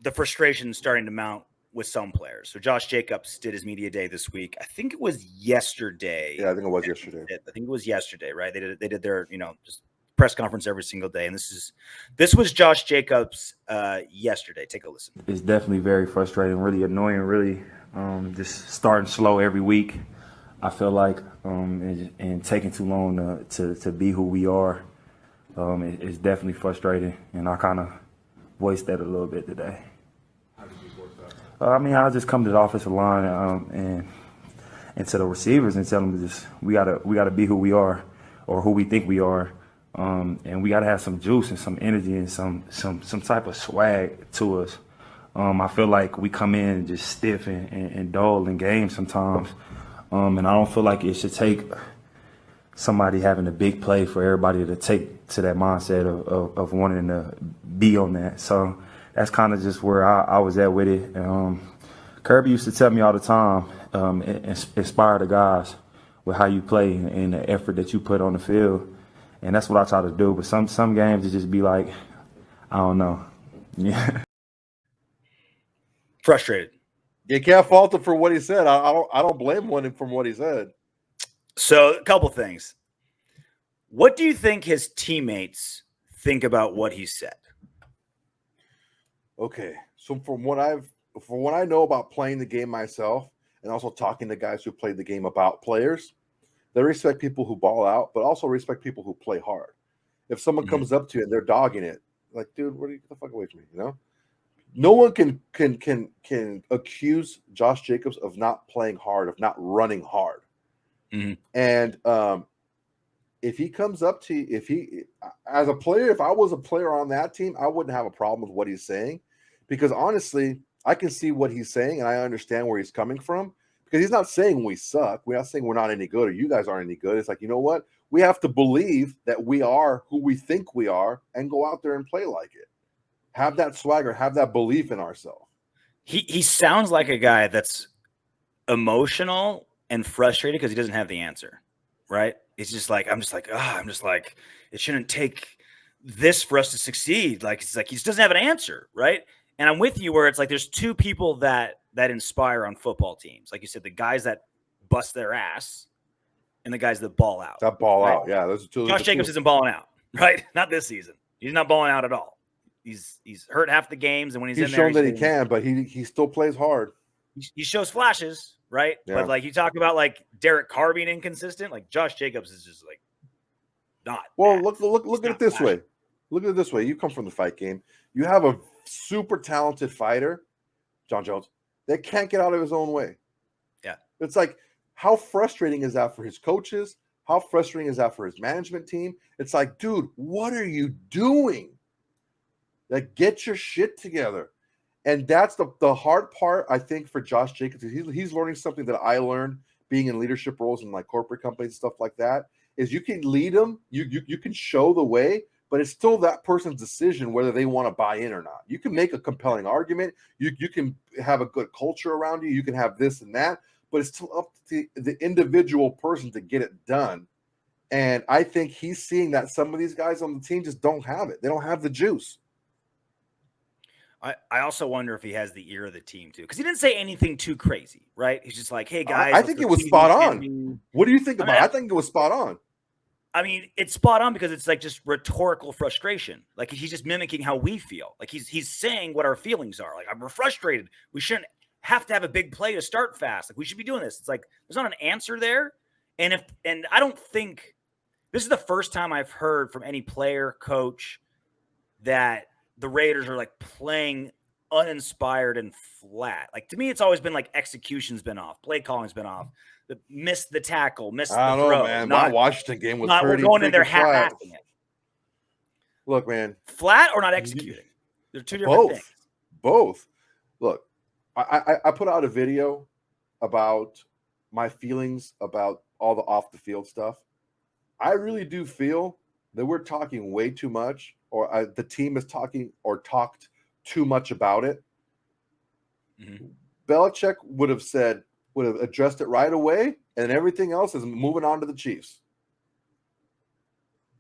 the frustration is starting to mount with some players. So Josh Jacobs did his media day this week. I think it was yesterday. Yeah, I think it was yesterday. I think it was yesterday, right? They did their just press conference every single day, and this was Josh Jacobs yesterday. Take a listen. It's definitely very frustrating, really annoying, really just starting slow every week. I feel like and taking too long to be who we are. It's definitely frustrating, and I kind of voiced that a little bit today. How did you voice that? I just come to the offensive line and to the receivers and tell them we gotta be who we are or who we think we are, and we gotta have some juice and some energy and some type of swag to us. I feel like we come in just stiff and dull in games sometimes, and I don't feel like it should take somebody having a big play for everybody to take to that mindset of wanting to be on that. So that's kind of just where I was at with it. Kirby used to tell me all the time, inspire the guys with how you play and the effort that you put on the field. And that's what I try to do. But some games it just be like, I don't know. Yeah. Frustrated. You can't fault him for what he said. I don't blame him from what he said. So a couple things. What do you think his teammates think about what he said? Okay, so from what I know about playing the game myself, and also talking to guys who played the game about players, they respect people who ball out, but also respect people who play hard. If someone comes up to you and they're dogging it, like, dude, get the fuck away from me, No one can accuse Josh Jacobs of not playing hard, of not running hard. Mm-hmm. And if he comes up to you, as a player, if I was a player on that team, I wouldn't have a problem with what he's saying, because honestly, I can see what he's saying and I understand where he's coming from, because he's not saying we suck. We're not saying we're not any good or you guys aren't any good. It's like, you know what? We have to believe that we are who we think we are and go out there and play like it. Have that swagger, have that belief in ourselves. He sounds like a guy that's emotional and frustrated because he doesn't have the answer, right? It's just like I'm just like it shouldn't take this for us to succeed. Like it's like he just doesn't have an answer, right? And I'm with you where it's like there's two people that inspire on football teams, like you said, the guys that bust their ass and the guys that ball out. That ball right? out, yeah. Those are two. Josh Jacobs isn't balling out, right? Not this season. He's not balling out at all. He's hurt half the games, and when he's in there, shown that he can, but he still plays hard. He shows flashes, right? Yeah. But like you talk about like Derek Carr being inconsistent, like Josh Jacobs is just like not. Well, that. look at it this way. Look at it this way. You come from the fight game. You have a super talented fighter, John Jones, that can't get out of his own way. Yeah. It's like, how frustrating is that for his coaches? How frustrating is that for his management team? It's like, dude, what are you doing? Like, get your shit together. And that's the hard part, I think, for Josh Jacobs. He's learning something that I learned being in leadership roles in like corporate companies and stuff like that, is you can lead them, you can show the way, but it's still that person's decision whether they want to buy in or not. You can make a compelling argument. You can have a good culture around you. You can have this and that, but it's still up to the individual person to get it done. And I think he's seeing that some of these guys on the team just don't have it. They don't have the juice. I also wonder if he has the ear of the team too, because he didn't say anything too crazy, right? He's just like, "Hey guys," I think it was spot on. What do you think about it? I think it was spot on. I mean, it's spot on because it's like just rhetorical frustration. Like he's just mimicking how we feel. Like he's saying what our feelings are. Like we're frustrated. We shouldn't have to have a big play to start fast. Like we should be doing this. It's like there's not an answer there. And I don't think this is the first time I've heard from any player, coach, that the Raiders are like playing uninspired and flat. Like to me, it's always been like execution's been off, play calling's been off, missed the tackle, missed the throw. I don't know, man. My Washington game was pretty going in there half-assing it. Look, man, flat or not executing. They're two different things. Both. Look, I put out a video about my feelings about all the off the field stuff. I really do feel that we're talking way too much, or the team is talking or talked too much about it. Mm-hmm. Belichick would have addressed it right away, and everything else is moving on to the Chiefs.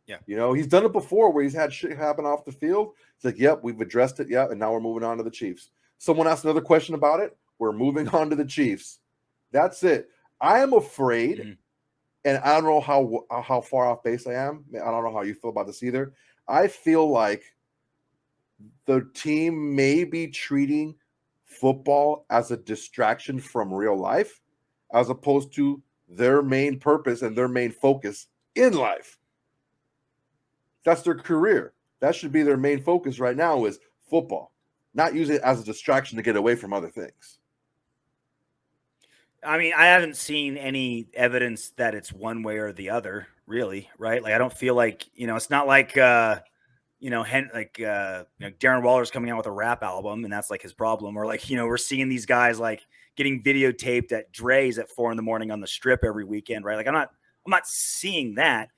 Yeah. You know, he's done it before where he's had shit happen off the field. It's like, yep, we've addressed it, and now we're moving on to the Chiefs. Someone asked another question about it. We're moving on to the Chiefs. That's it. I am afraid, mm-hmm. and I don't know how far off base I am. I don't know how you feel about this either. I feel like the team may be treating football as a distraction from real life, as opposed to their main purpose and their main focus in life. That's their career. That should be their main focus right now, is football, not use it as a distraction to get away from other things. I mean, I haven't seen any evidence that it's one way or the other, really, right? Like, I don't feel like, it's not like, Darren Waller's coming out with a rap album and that's like his problem. Or like, we're seeing these guys like getting videotaped at Dre's at 4 a.m. on the strip every weekend, right? Like, I'm not seeing that.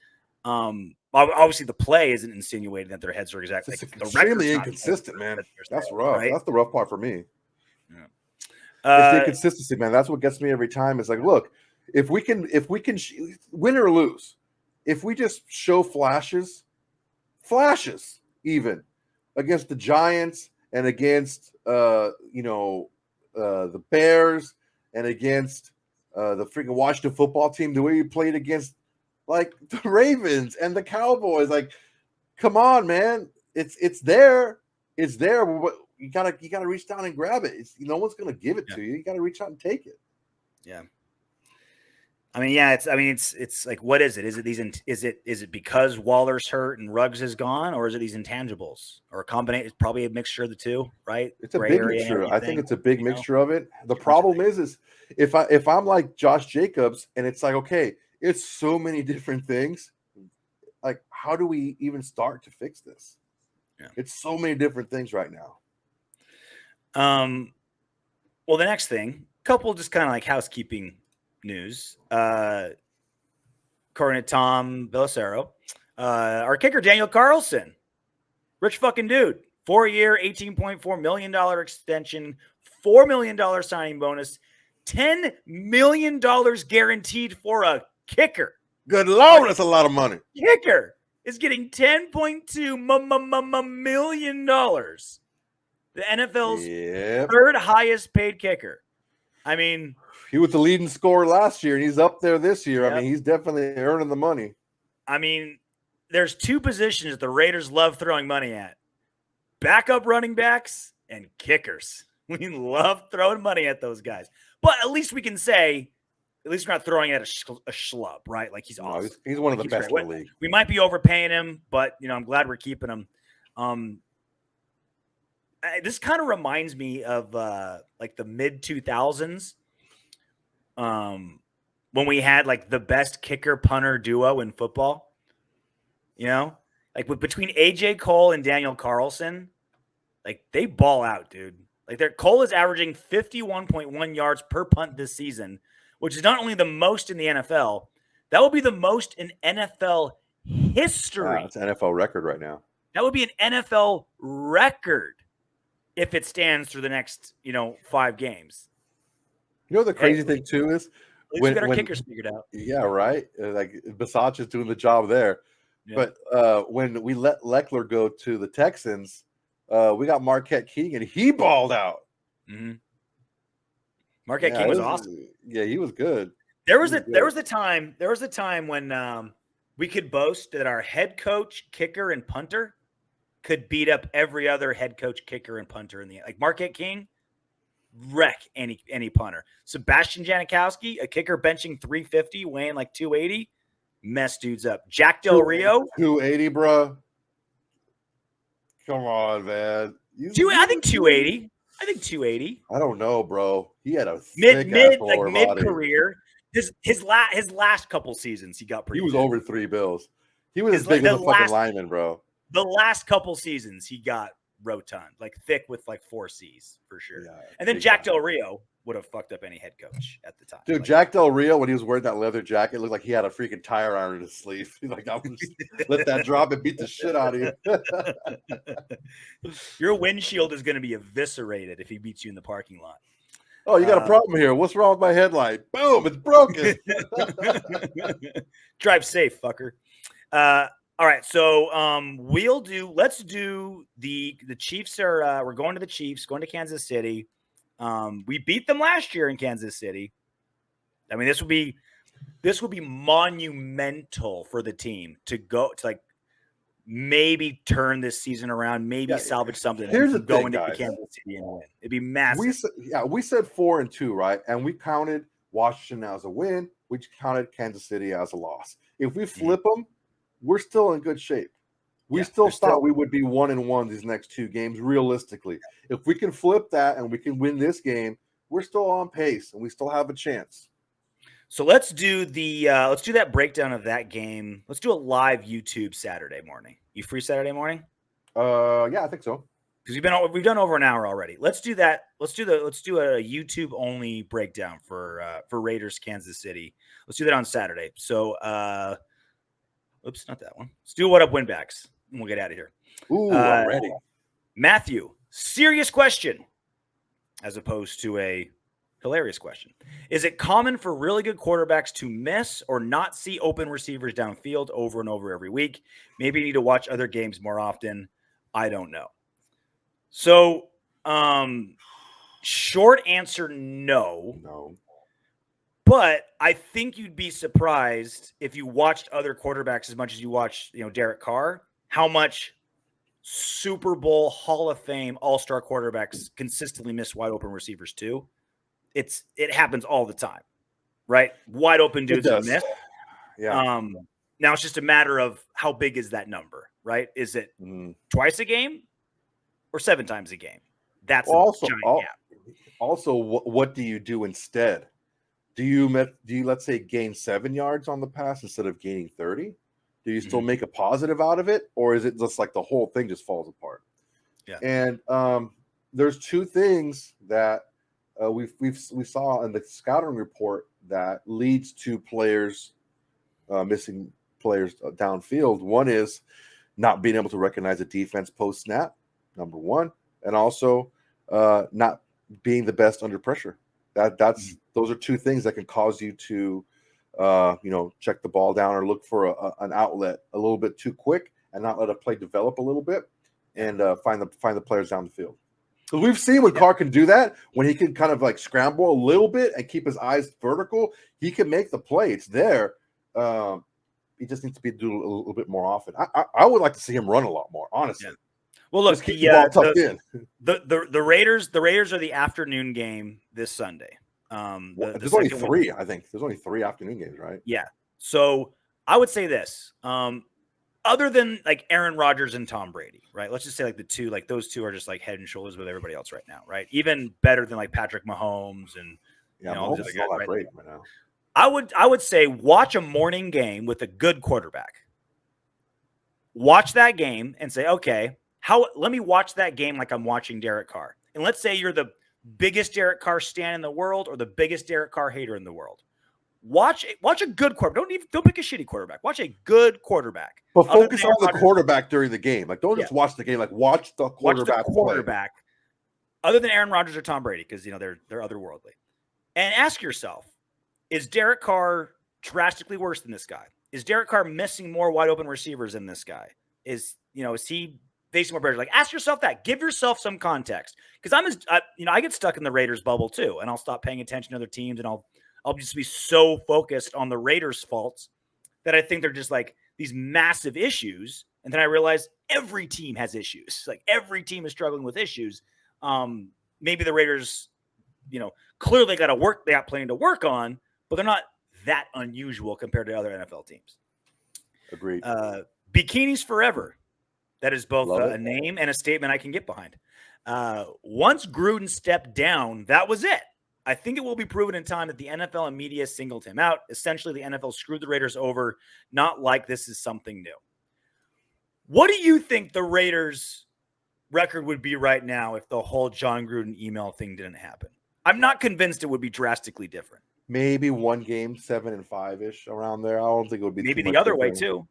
Obviously the play isn't insinuating that their heads are exactly. It's extremely inconsistent, man. That's rough. Right? That's the rough part for me. Yeah. It's the inconsistency, man. That's what gets me every time. It's like, look, if we can win or lose, if we just show flashes even against the Giants and against the Bears and against the freaking Washington football team, the way we played against like the Ravens and the Cowboys, like, come on, man. It's there. It's there. You gotta reach down and grab it. No one's gonna give it to you. You gotta reach out and take it. Yeah. It's like, what is it? Is it because Waller's hurt and Ruggs is gone, or is it these intangibles, or a combination? It's probably a mixture of the two, right? It's a big mixture. I think it's a big mixture of it. The problem is if I'm like Josh Jacobs and it's like, okay, it's so many different things. Like, how do we even start to fix this? Yeah. It's so many different things right now. Well, the next thing, couple just kind of like housekeeping news. According to Tom Bellicero, our kicker Daniel Carlson, rich fucking dude, 4-year, $18.4 million extension, $4 million signing bonus, $10 million guaranteed for a kicker. Good Lord, that's a lot of money. Kicker is getting $10.2 million. The NFL's third highest paid kicker. I mean, he was the leading scorer last year, and he's up there this year. Yep. I mean, he's definitely earning the money. I mean, there's two positions that the Raiders love throwing money at: backup running backs and kickers. We love throwing money at those guys. But at least we can say, at least we're not throwing at a schlub, right? Like he's awesome. He's one of the best in the league. We might be overpaying him, but I'm glad we're keeping him. This kind of reminds me of like the mid 2000s, when we had like the best kicker punter duo in football. Like between AJ Cole and Daniel Carlson, like they ball out, dude. Like Cole is averaging 51.1 yards per punt this season, which is not only the most in the NFL, that will be the most in NFL history. It's an NFL record right now. That would be an NFL record if it stands through the next, 5 games. The crazy thing too is we got our kickers figured out. Yeah, right. Like Basach is doing the job there. Yeah. But when we let Leckler go to the Texans, we got Marquette King, and he balled out. Mm-hmm. Marquette King was awesome. Yeah, he was good. There was a time when we could boast that our head coach, kicker, and punter could beat up every other head coach, kicker, and punter in the like Marquette King, wreck any punter. Sebastian Janikowski, a kicker benching 350, weighing like 280, mess dudes up. Jack Del Rio, 280, bro. Come on, man. I think 280. I think 280. I don't know, bro. He had a mid career. His last couple seasons, he got pretty. He was good. Over 3 bills. He was as big as a fucking lineman, bro. The last couple seasons, he got rotund, like thick with like 4 C's for sure. Yeah, and then Jack Del Rio would have fucked up any head coach at the time. Dude, Jack Del Rio, when he was wearing that leather jacket, looked like he had a freaking tire iron in his sleeve. He's like, I'll just let that drop and beat the shit out of you. Your windshield is going to be eviscerated if he beats you in the parking lot. Oh, you got a problem here. What's wrong with my headlight? Boom, it's broken. Drive safe, fucker. All right, so let's do the Chiefs are we're going to the Chiefs, going to Kansas City. We beat them last year in Kansas City. I mean, this would be monumental for the team to go to like maybe turn this season around, maybe salvage something. Here's the go thing, into guys. Kansas City and win. It'd be massive. We said 4-2, right? And we counted Washington as a win. We counted Kansas City as a loss. If we flip them, we're still in good shape. We still thought we would be 1-1 these next 2 games, realistically. If we can flip that and we can win this game, we're still on pace and we still have a chance. So let's do that breakdown of that game. Let's do a live YouTube Saturday morning. You free Saturday morning? Yeah, I think so. Because we've done over an hour already. Let's do that. Let's do a YouTube only breakdown for Raiders Kansas City. Let's do that on Saturday. So oops, not that one. Let's do What Up Windbags, and we'll get out of here. Ooh, I'm ready. Matthew, serious question, as opposed to a hilarious question. Is it common for really good quarterbacks to miss or not see open receivers downfield over and over every week? Maybe you need to watch other games more often. I don't know. So, short answer, no. No. But I think you'd be surprised if you watched other quarterbacks as much as you watch, Derek Carr, how much Super Bowl, Hall of Fame, All-Star quarterbacks consistently miss wide open receivers too. It happens all the time, right? Wide open dudes miss. Yeah. Now it's just a matter of how big is that number, right? Is it twice a game or 7 times a game? That's a giant gap. Also, what do you do instead? Do you let's say gain 7 yards on the pass instead of gaining 30? Do you still make a positive out of it, or is it just like the whole thing just falls apart? Yeah. And there's 2 things that we saw in the scouting report that leads to players missing players downfield. One is not being able to recognize a defense post snap, number 1, and also not being the best under pressure. Those are two things that can cause you to, check the ball down or look for an outlet a little bit too quick and not let a play develop a little bit and find the players down the field. Because we've seen when Carr can do that, when he can kind of like scramble a little bit and keep his eyes vertical, he can make the play. It's there. He just needs to do a little bit more often. I would like to see him run a lot more, honestly. Yeah. Well, look, keep the ball tucked in. The Raiders are the afternoon game this Sunday. There's only three, I think. There's only 3 afternoon games, right? Yeah. So I would say this. Other than like Aaron Rodgers and Tom Brady, right? Let's just say like the two, like those two are just like head and shoulders with everybody else right now, right? Even better than like Patrick Mahomes and Mahomes is not that great right now. I would say watch a morning game with a good quarterback. Watch that game and say, okay, let me watch that game like I'm watching Derek Carr. And let's say you're the biggest Derek Carr stan in the world or the biggest Derek Carr hater in the world. Watch a good quarterback. Don't pick a shitty quarterback. Watch a good quarterback. But focus on the quarterback during the game. Like, don't just watch the game. Like, watch the quarterback. Other than Aaron Rodgers or Tom Brady, because they're otherworldly. And ask yourself, is Derek Carr drastically worse than this guy? Is Derek Carr missing more wide open receivers than this guy? Is he facing more pressure? Like, ask yourself that. Give yourself some context. Because I get stuck in the Raiders bubble too, and I'll stop paying attention to other teams, and I'll just be so focused on the Raiders' faults that I think they're just like these massive issues. And then I realize every team has issues. Like every team is struggling with issues. Maybe the Raiders, clearly they got plenty to work on, but they're not that unusual compared to other NFL teams. Agreed. Bikinis forever. That is both a name and a statement I can get behind. Once Gruden stepped down, that was it. I think it will be proven in time that the NFL and media singled him out. Essentially, the NFL screwed the Raiders over, not like this is something new. What do you think the Raiders' record would be right now if the whole John Gruden email thing didn't happen? I'm not convinced it would be drastically different. Maybe one game, 7-5-ish around there. I don't think it would be maybe the other way too.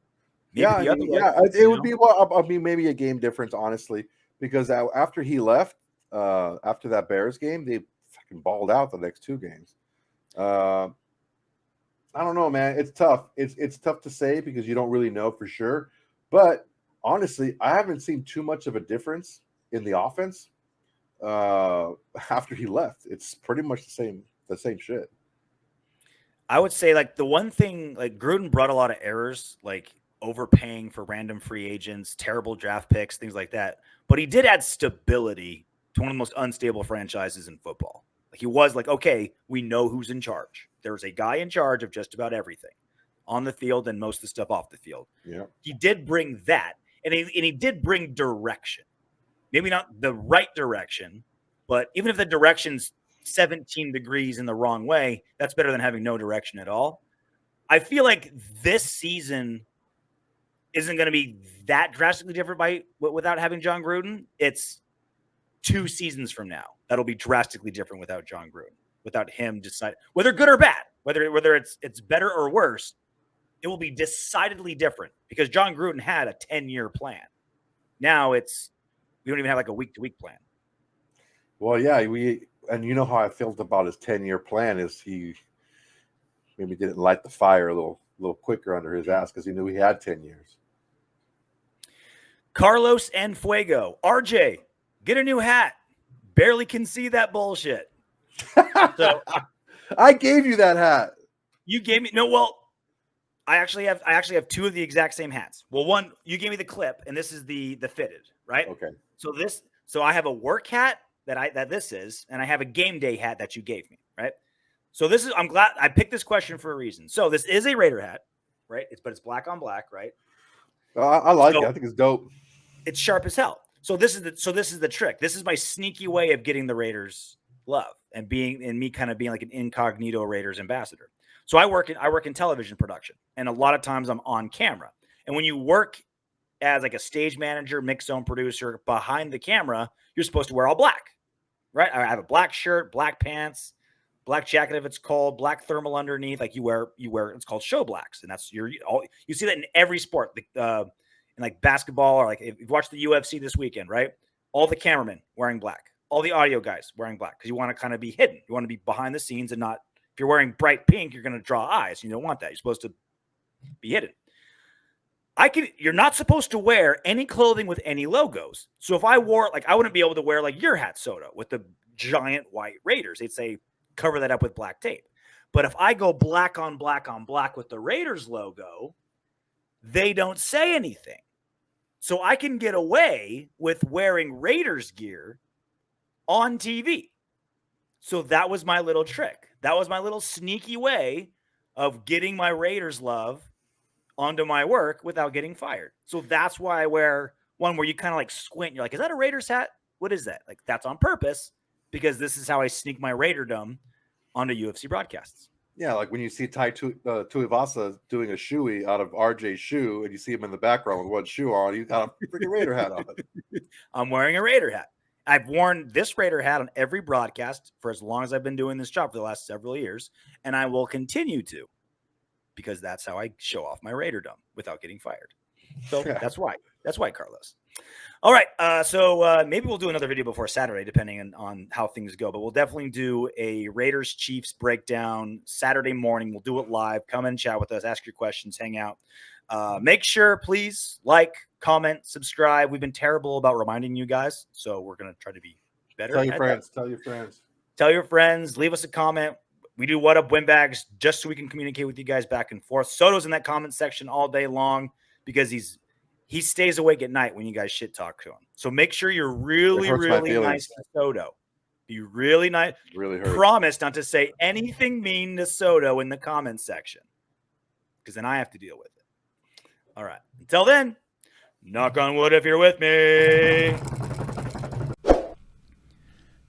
It would be maybe a game difference, honestly, because after he left, after that Bears game, they fucking balled out the next 2 games. I don't know, man. It's tough. It's tough to say because you don't really know for sure. But honestly, I haven't seen too much of a difference in the offense after he left. It's pretty much the same shit. I would say like the one thing, like Gruden brought a lot of errors, like overpaying for random free agents, terrible draft picks, things like that. But he did add stability to one of the most unstable franchises in football. Like he was like, okay, we know who's in charge. There's a guy in charge of just about everything on the field and most of the stuff off the field. Yeah, he did bring that, and he did bring direction. Maybe not the right direction, but even if the direction's 17 degrees in the wrong way, that's better than having no direction at all. I feel like this season isn't going to be that drastically different without having John Gruden. It's 2 seasons from now that'll be drastically different without John Gruden, without him deciding whether good or bad, whether it's better or worse. It will be decidedly different because John Gruden had a 10-year plan. Now we don't even have like a week-to-week plan. Well, yeah, and you know how I felt about his 10-year plan is he maybe didn't light the fire a little quicker under his ass because he knew he had 10 years. Carlos and Fuego. RJ, get a new hat. Barely can see that bullshit. So I gave you that hat. You gave me I actually have 2 of the exact same hats. Well, one, you gave me the clip, and this is the fitted, right? Okay. So I have a work hat that this is, and I have a game day hat that you gave me, right? So I'm glad I picked this question for a reason. So this is a Raider hat, right? But it's black on black, right? I like it. I think it's dope. It's sharp as hell. So this is the trick. This is my sneaky way of getting the Raiders love and me kind of being like an incognito Raiders ambassador. So I work in television production, and a lot of times I'm on camera. And when you work as like a stage manager, mix zone producer behind the camera, you're supposed to wear all black, right? I have a black shirt, black pants, black jacket if it's cold, black thermal underneath. Like you wear it's called show blacks, and that's you see that in every sport, in like basketball or like if you've watched the UFC this weekend, right? All the cameramen wearing black, all the audio guys wearing black because you want to kind of be hidden. You want to be behind the scenes and not, if you're wearing bright pink, you're going to draw eyes. You don't want that. You're supposed to be hidden. You're not supposed to wear any clothing with any logos. So if I wore, like, I wouldn't be able to wear like your hat, Soto, with the giant white Raiders. They'd say, cover that up with black tape. But if I go black on black on black with the Raiders logo, they don't say anything. So I can get away with wearing Raiders gear on TV. So that was my little trick. That was my little sneaky way of getting my Raiders love onto my work without getting fired. So that's why I wear one where you kind of like squint. You're like, is that a Raiders hat? What is that? Like, that's on purpose because this is how I sneak my Raiderdom onto UFC broadcasts. Yeah, like when you see Tuivasa doing a shoey out of RJ's shoe and you see him in the background with one shoe on, you got a freaking Raider hat on. I'm wearing a Raider hat. I've worn this Raider hat on every broadcast for as long as I've been doing this job for the last several years, and I will continue to because that's how I show off my Raiderdom without getting fired. So that's why. That's why, Carlos. All right, so maybe we'll do another video before Saturday, depending on how things go. But we'll definitely do a Raiders-Chiefs breakdown Saturday morning. We'll do it live. Come and chat with us. Ask your questions. Hang out. Make sure, please, like, comment, subscribe. We've been terrible about reminding you guys, so we're going to try to be better. Tell your friends. Tell your friends. Tell your friends. Leave us a comment. We do What Up Windbags just so we can communicate with you guys back and forth. Soto's in that comment section all day long because he stays awake at night when you guys shit talk to him. So make sure you're really, really nice to Soto. Be really nice. Really hurt. Promise not to say anything mean to Soto in the comments section because then I have to deal with it. All right. Until then, knock on wood if you're with me.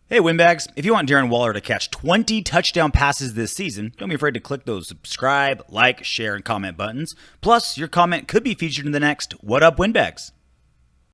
Hey, Windbags. If you want Darren Waller to catch 20 touchdown passes this season, don't be afraid to click those subscribe, like, share, and comment buttons. Plus, your comment could be featured in the next What Up Windbags.